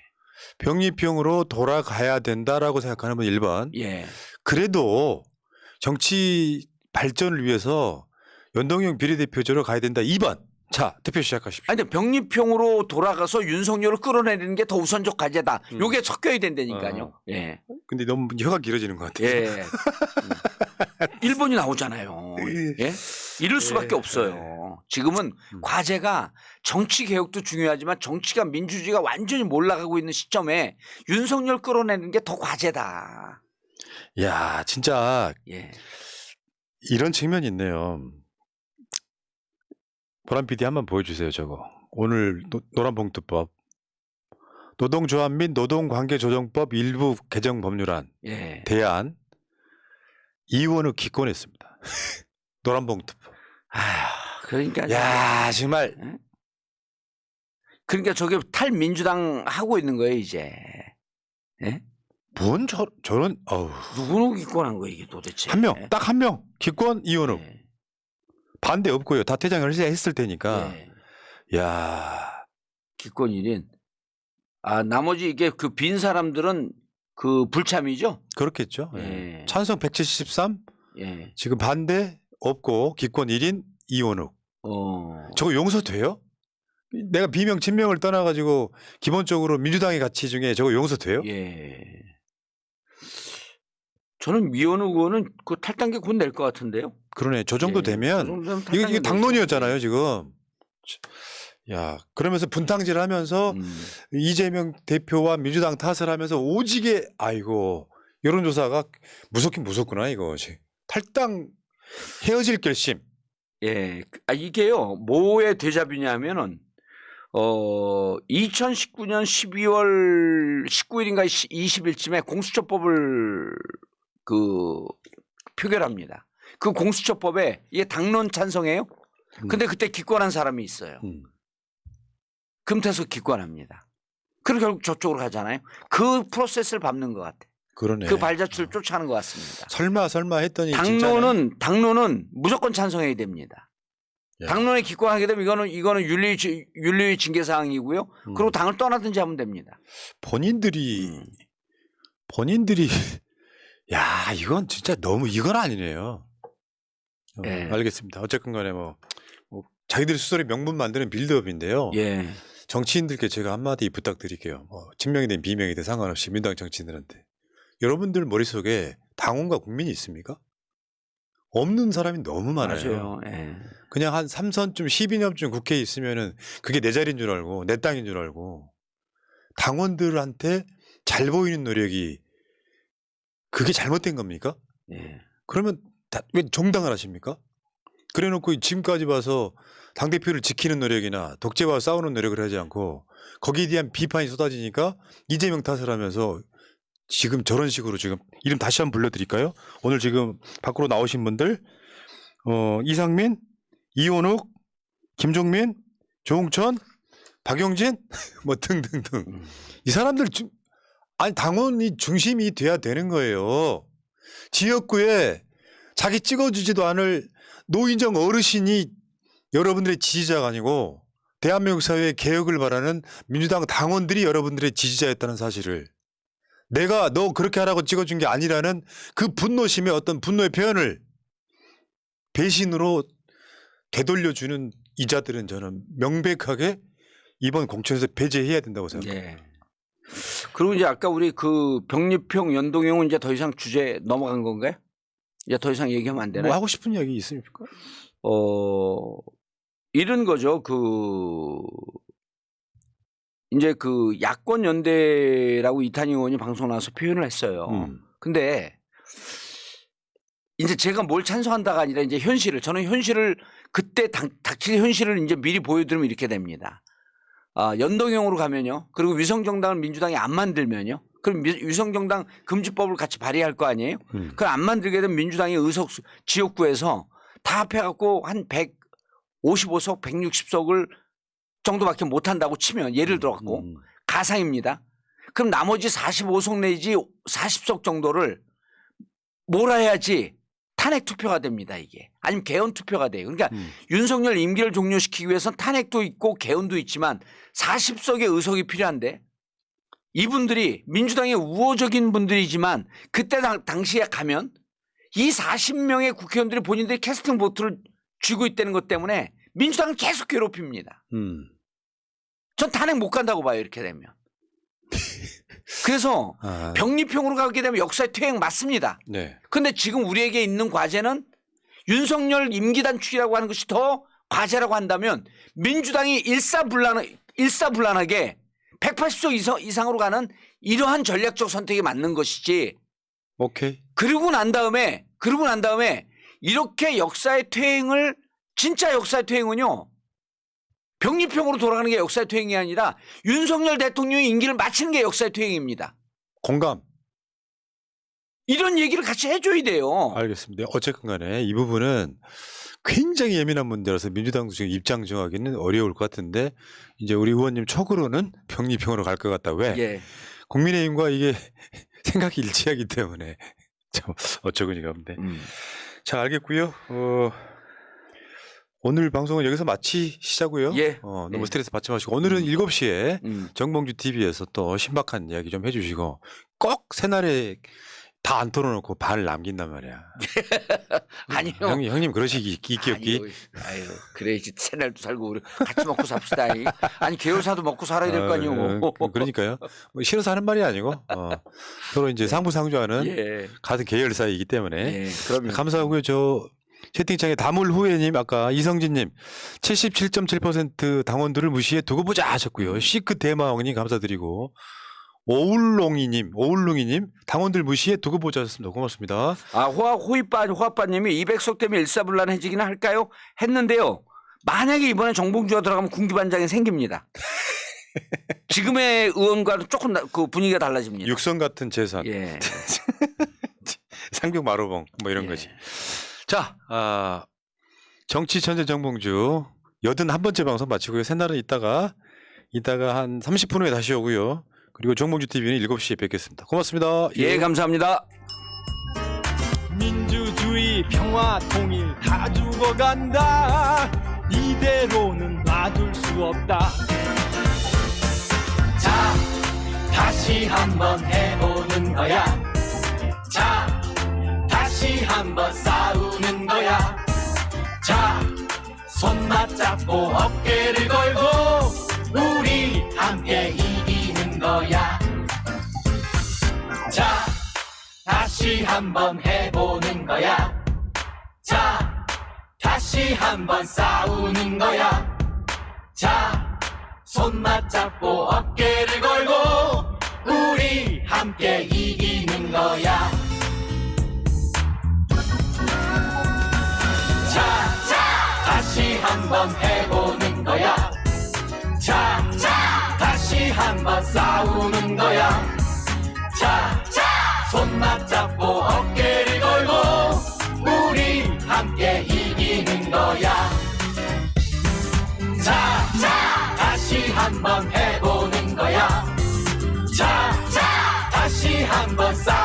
병립형으로 돌아가야 된다라고 생각하는 분 1번. 예. 그래도 정치 발전을 위해서 연동형 비례대표제로 가야 된다 2번. 자, 투표 시작하십시오. 아니 근데 병립형으로 돌아가서 윤석열을 끌어내리는 게 더 우선적 과제다. 요게 섞여야 된다니까요. 예. 근데 너무 혀가 길어지는 것 같아요. 예. 1번이 나오잖아요. 예? 이럴 수밖에 없어요. 지금은 과제가 정치 개혁도 중요하지만 정치가 민주주의가 완전히 몰락하고 있는 시점에 윤석열 끌어내는 게 더 과제다. 야, 진짜 예. 이런 측면이 있네요. 보람 PD 한번 보여주세요. 저거. 오늘 노란봉투법 노동조합 및 노동관계조정법 일부 개정 법률안 예. 대안 이원우 기권했습니다. 노란봉투법. 아휴, 그러니까. 야, 정말. 그러니까 저게 탈민주당 하고 있는 거예요, 이제. 예? 뭔 저런, 누구는 기권한 거예요, 이게 도대체. 한 명, 딱 한 명. 기권 이원우. 예. 반대 없고요. 다 퇴장을 했을 테니까. 예. 야, 기권 1인. 아, 나머지 이게 그 빈 사람들은 그 불참이죠? 그렇겠죠. 예. 예. 찬성 173, 예. 지금 반대 없고 기권 1인 이원욱. 저거 용서돼요? 내가 비명 친명을 떠나가지고 기본적으로 민주당의 가치 중에 저거 용서돼요? 예. 저는 이원욱 의원은 그 탈당계 곧 낼 것 같은데요. 그러네. 저 정도 예. 되면 그 정도면 이게 탈당계 당론이었잖아요, 지금. 야, 그러면서 분탕질을 하면서 이재명 대표와 민주당 탓을 하면서 오지게 아이고 여론조사가 무섭긴 무섭구나 이거. 탈당 헤어질 결심. 예. 아, 이게요. 뭐의 대자뷰냐면은 2019년 12월 19일인가 20일쯤에 공수처법을 그 표결합니다. 그 공수처법에 이게 당론 찬성해요. 근데 그때 기권한 사람이 있어요. 금태섭 기권합니다. 그리고 결국 저쪽으로 가잖아요. 그 프로세스를 밟는 것 같아. 그러네. 그 발자취를 쫓아가는 것 같습니다. 설마 했더니 당론은 무조건 찬성해야 됩니다. 야. 당론에 기권하게 되면 이거는 윤리위 징계 사항이고요. 그리고 당을 떠나든지 하면 됩니다. 본인들이 야, 이건 진짜 너무 이건 아니네요. 예. 알겠습니다. 어쨌건 간에 뭐 자기들 스스로 명분 만드는 빌드업인데요. 예. 정치인들께 제가 한마디 부탁드릴게요. 친명이든 비명이든 상관없이 민주당 정치인들한테. 여러분들 머릿속에 당원과 국민이 있습니까? 없는 사람이 너무 많아요. 맞아요. 예. 그냥 한 3선쯤 12년쯤 국회에 있으면은 그게 내 자리인 줄 알고 내 땅인 줄 알고 당원들한테 잘 보이는 노력이 그게 잘못된 겁니까? 예. 그러면 왜 정당을 하십니까? 그래놓고 지금까지 봐서 당대표를 지키는 노력이나 독재와 싸우는 노력을 하지 않고 거기에 대한 비판이 쏟아지니까 이재명 탓을 하면서 지금 저런 식으로 지금 이름 다시 한번 불러드릴까요? 오늘 지금 밖으로 나오신 분들 이상민, 이원욱, 김종민, 조홍천, 박용진 뭐 등등등 이 사람들 아니 당원이 중심이 돼야 되는 거예요. 지역구에 자기 찍어주지도 않을 노인정 어르신이 여러분들의 지지자가 아니고 대한민국 사회의 개혁을 바라는 민주당 당원들이 여러분들의 지지자였다는 사실을 내가 너 그렇게 하라고 찍어준 게 아니라는 그 분노심의 어떤 분노의 표현을 배신으로 되돌려주는 이자들은 저는 명백하게 이번 공천에서 배제해야 된다고 생각합니다. 예. 그리고 이제 아까 우리 그 병립형 연동형은 이제 더 이상 주제 넘어간 건가요? 이제 더 이상 얘기하면 안 되나요? 뭐 하고 싶은 이야기 있습니까? 이런 거죠. 이제 야권 연대라고 이탄희 의원이 방송 나와서 표현을 했어요. 근데 이제 제가 뭘 찬성한다가 아니라 이제 저는 현실을 그때 닥칠 현실을 이제 미리 보여드리면 이렇게 됩니다. 연동형으로 가면요. 그리고 위성정당을 민주당이 안 만들면요. 그럼 위성정당 금지법을 같이 발의할 거 아니에요? 그걸 안 만들게 되면 민주당이 지역구에서 다 합해갖고 한 155석, 160석을 정도밖에 못한다고 치면 예를 들어갖고 가상입니다. 그럼 나머지 45석 내지 40석 정도를 몰아야지 탄핵 투표가 됩니다. 이게. 아니면 개헌 투표가 돼요. 그러니까 윤석열 임기를 종료시키기 위해서는 탄핵도 있고 개헌도 있지만 40석의 의석이 필요한데 이분들이 민주당의 우호적인 분들이지만 그때 당시에 가면 이 40명의 국회의원들이 본인들이 캐스팅 보트를 쥐고 있다는 것 때문에 민주당을 계속 괴롭힙니다. 전 탄핵 못 간다고 봐요. 이렇게 되면. 그래서 병립형으로 가게 되면 역사의 퇴행 맞습니다. 그런데 지금 우리에게 있는 과제는 윤석열 임기 단축이라고 하는 것이 더 과제라고 한다면 민주당이 일사불란하게 180석 이상으로 가는 이러한 전략적 선택이 맞는 것이지. 오케이. 그러고 난 다음에 이렇게 역사의 퇴행을 진짜 역사의 퇴행은요. 병립형으로 돌아가는 게 역사의 퇴행이 아니라 윤석열 대통령의 임기를 마치는 게 역사의 퇴행입니다. 공감. 이런 얘기를 같이 해줘야 돼요. 알겠습니다. 어쨌든 간에 이 부분은 굉장히 예민한 문제라서 민주당도 지금 입장 정하기는 어려울 것 같은데 이제 우리 의원님 촉으로는 병립형으로 갈 것 같다. 왜? 예. 국민의힘과 이게 생각이 일치하기 때문에 참 어처구니가 없네. 자, 알겠고요. 오늘 방송은 여기서 마치시자고요. 예. 너무 스트레스 받지 마시고 오늘은 7시에 정봉주 TV에서 또 신박한 이야기 좀 해주시고 꼭 새날에 다 안 털어놓고 반을 남긴단 말이야. 아니요. 형님 그러시기 있기없기. 아유, 그래야지 새날도 살고 우리 같이 먹고 삽시다. 아니 계열사도 먹고 살아야 될 거 아니오. 그러니까요. 뭐 싫어서 하는 말이 아니고 서로 이제 상부상조하는 같은 계열사이기 때문에. 그러면 감사하고요. 채팅창에 다물 후회님 아까 이성진님 77.7% 당원들을 무시해 두고 보자 하셨고요. 시크 대마왕님 감사드리고 오울롱이님 당원들 무시해 두고 보자 하셨습니다. 고맙습니다. 호아빠님이 200석 되면 일사불란해지기는 할까요? 했는데요. 만약에 이번에 정봉주가 들어가면 군기반장이 생깁니다. 지금의 의원과는 조금 그 분위기가 달라집니다. 육성 같은 재산. 상병 마로봉 뭐 이런 거지. 자, 정치 천재 정봉주 81번째 방송 마치고요. 새날은 이따가 한 30분 후에 다시 오고요. 그리고 정봉주 TV는 7시에 뵙겠습니다. 고맙습니다. 예, 감사합니다. 민주주의 평화 통일 다 죽어간다. 이대로는 놔둘 수 없다. 자, 다시 한번 해보는 거야. 자, 다시 한번 싸우는 거야. 자, 손 맞잡고 어깨를 걸고 우리 함께 이기는 거야. 자, 다시 한번 해보는 거야. 자, 다시 한번 싸우는 거야. 자, 손 맞잡고 어깨를 걸고 우리 함께 이기는 거야. 다시 한번 해보는 거야. 자, 다시 한번 싸우는 거야. 자, 손 맞잡고 어깨를 걸고 우리 함께 이기는 거야. 자, 다시 한번 해보는 거야. 자, 다시 한번 싸우는 거야.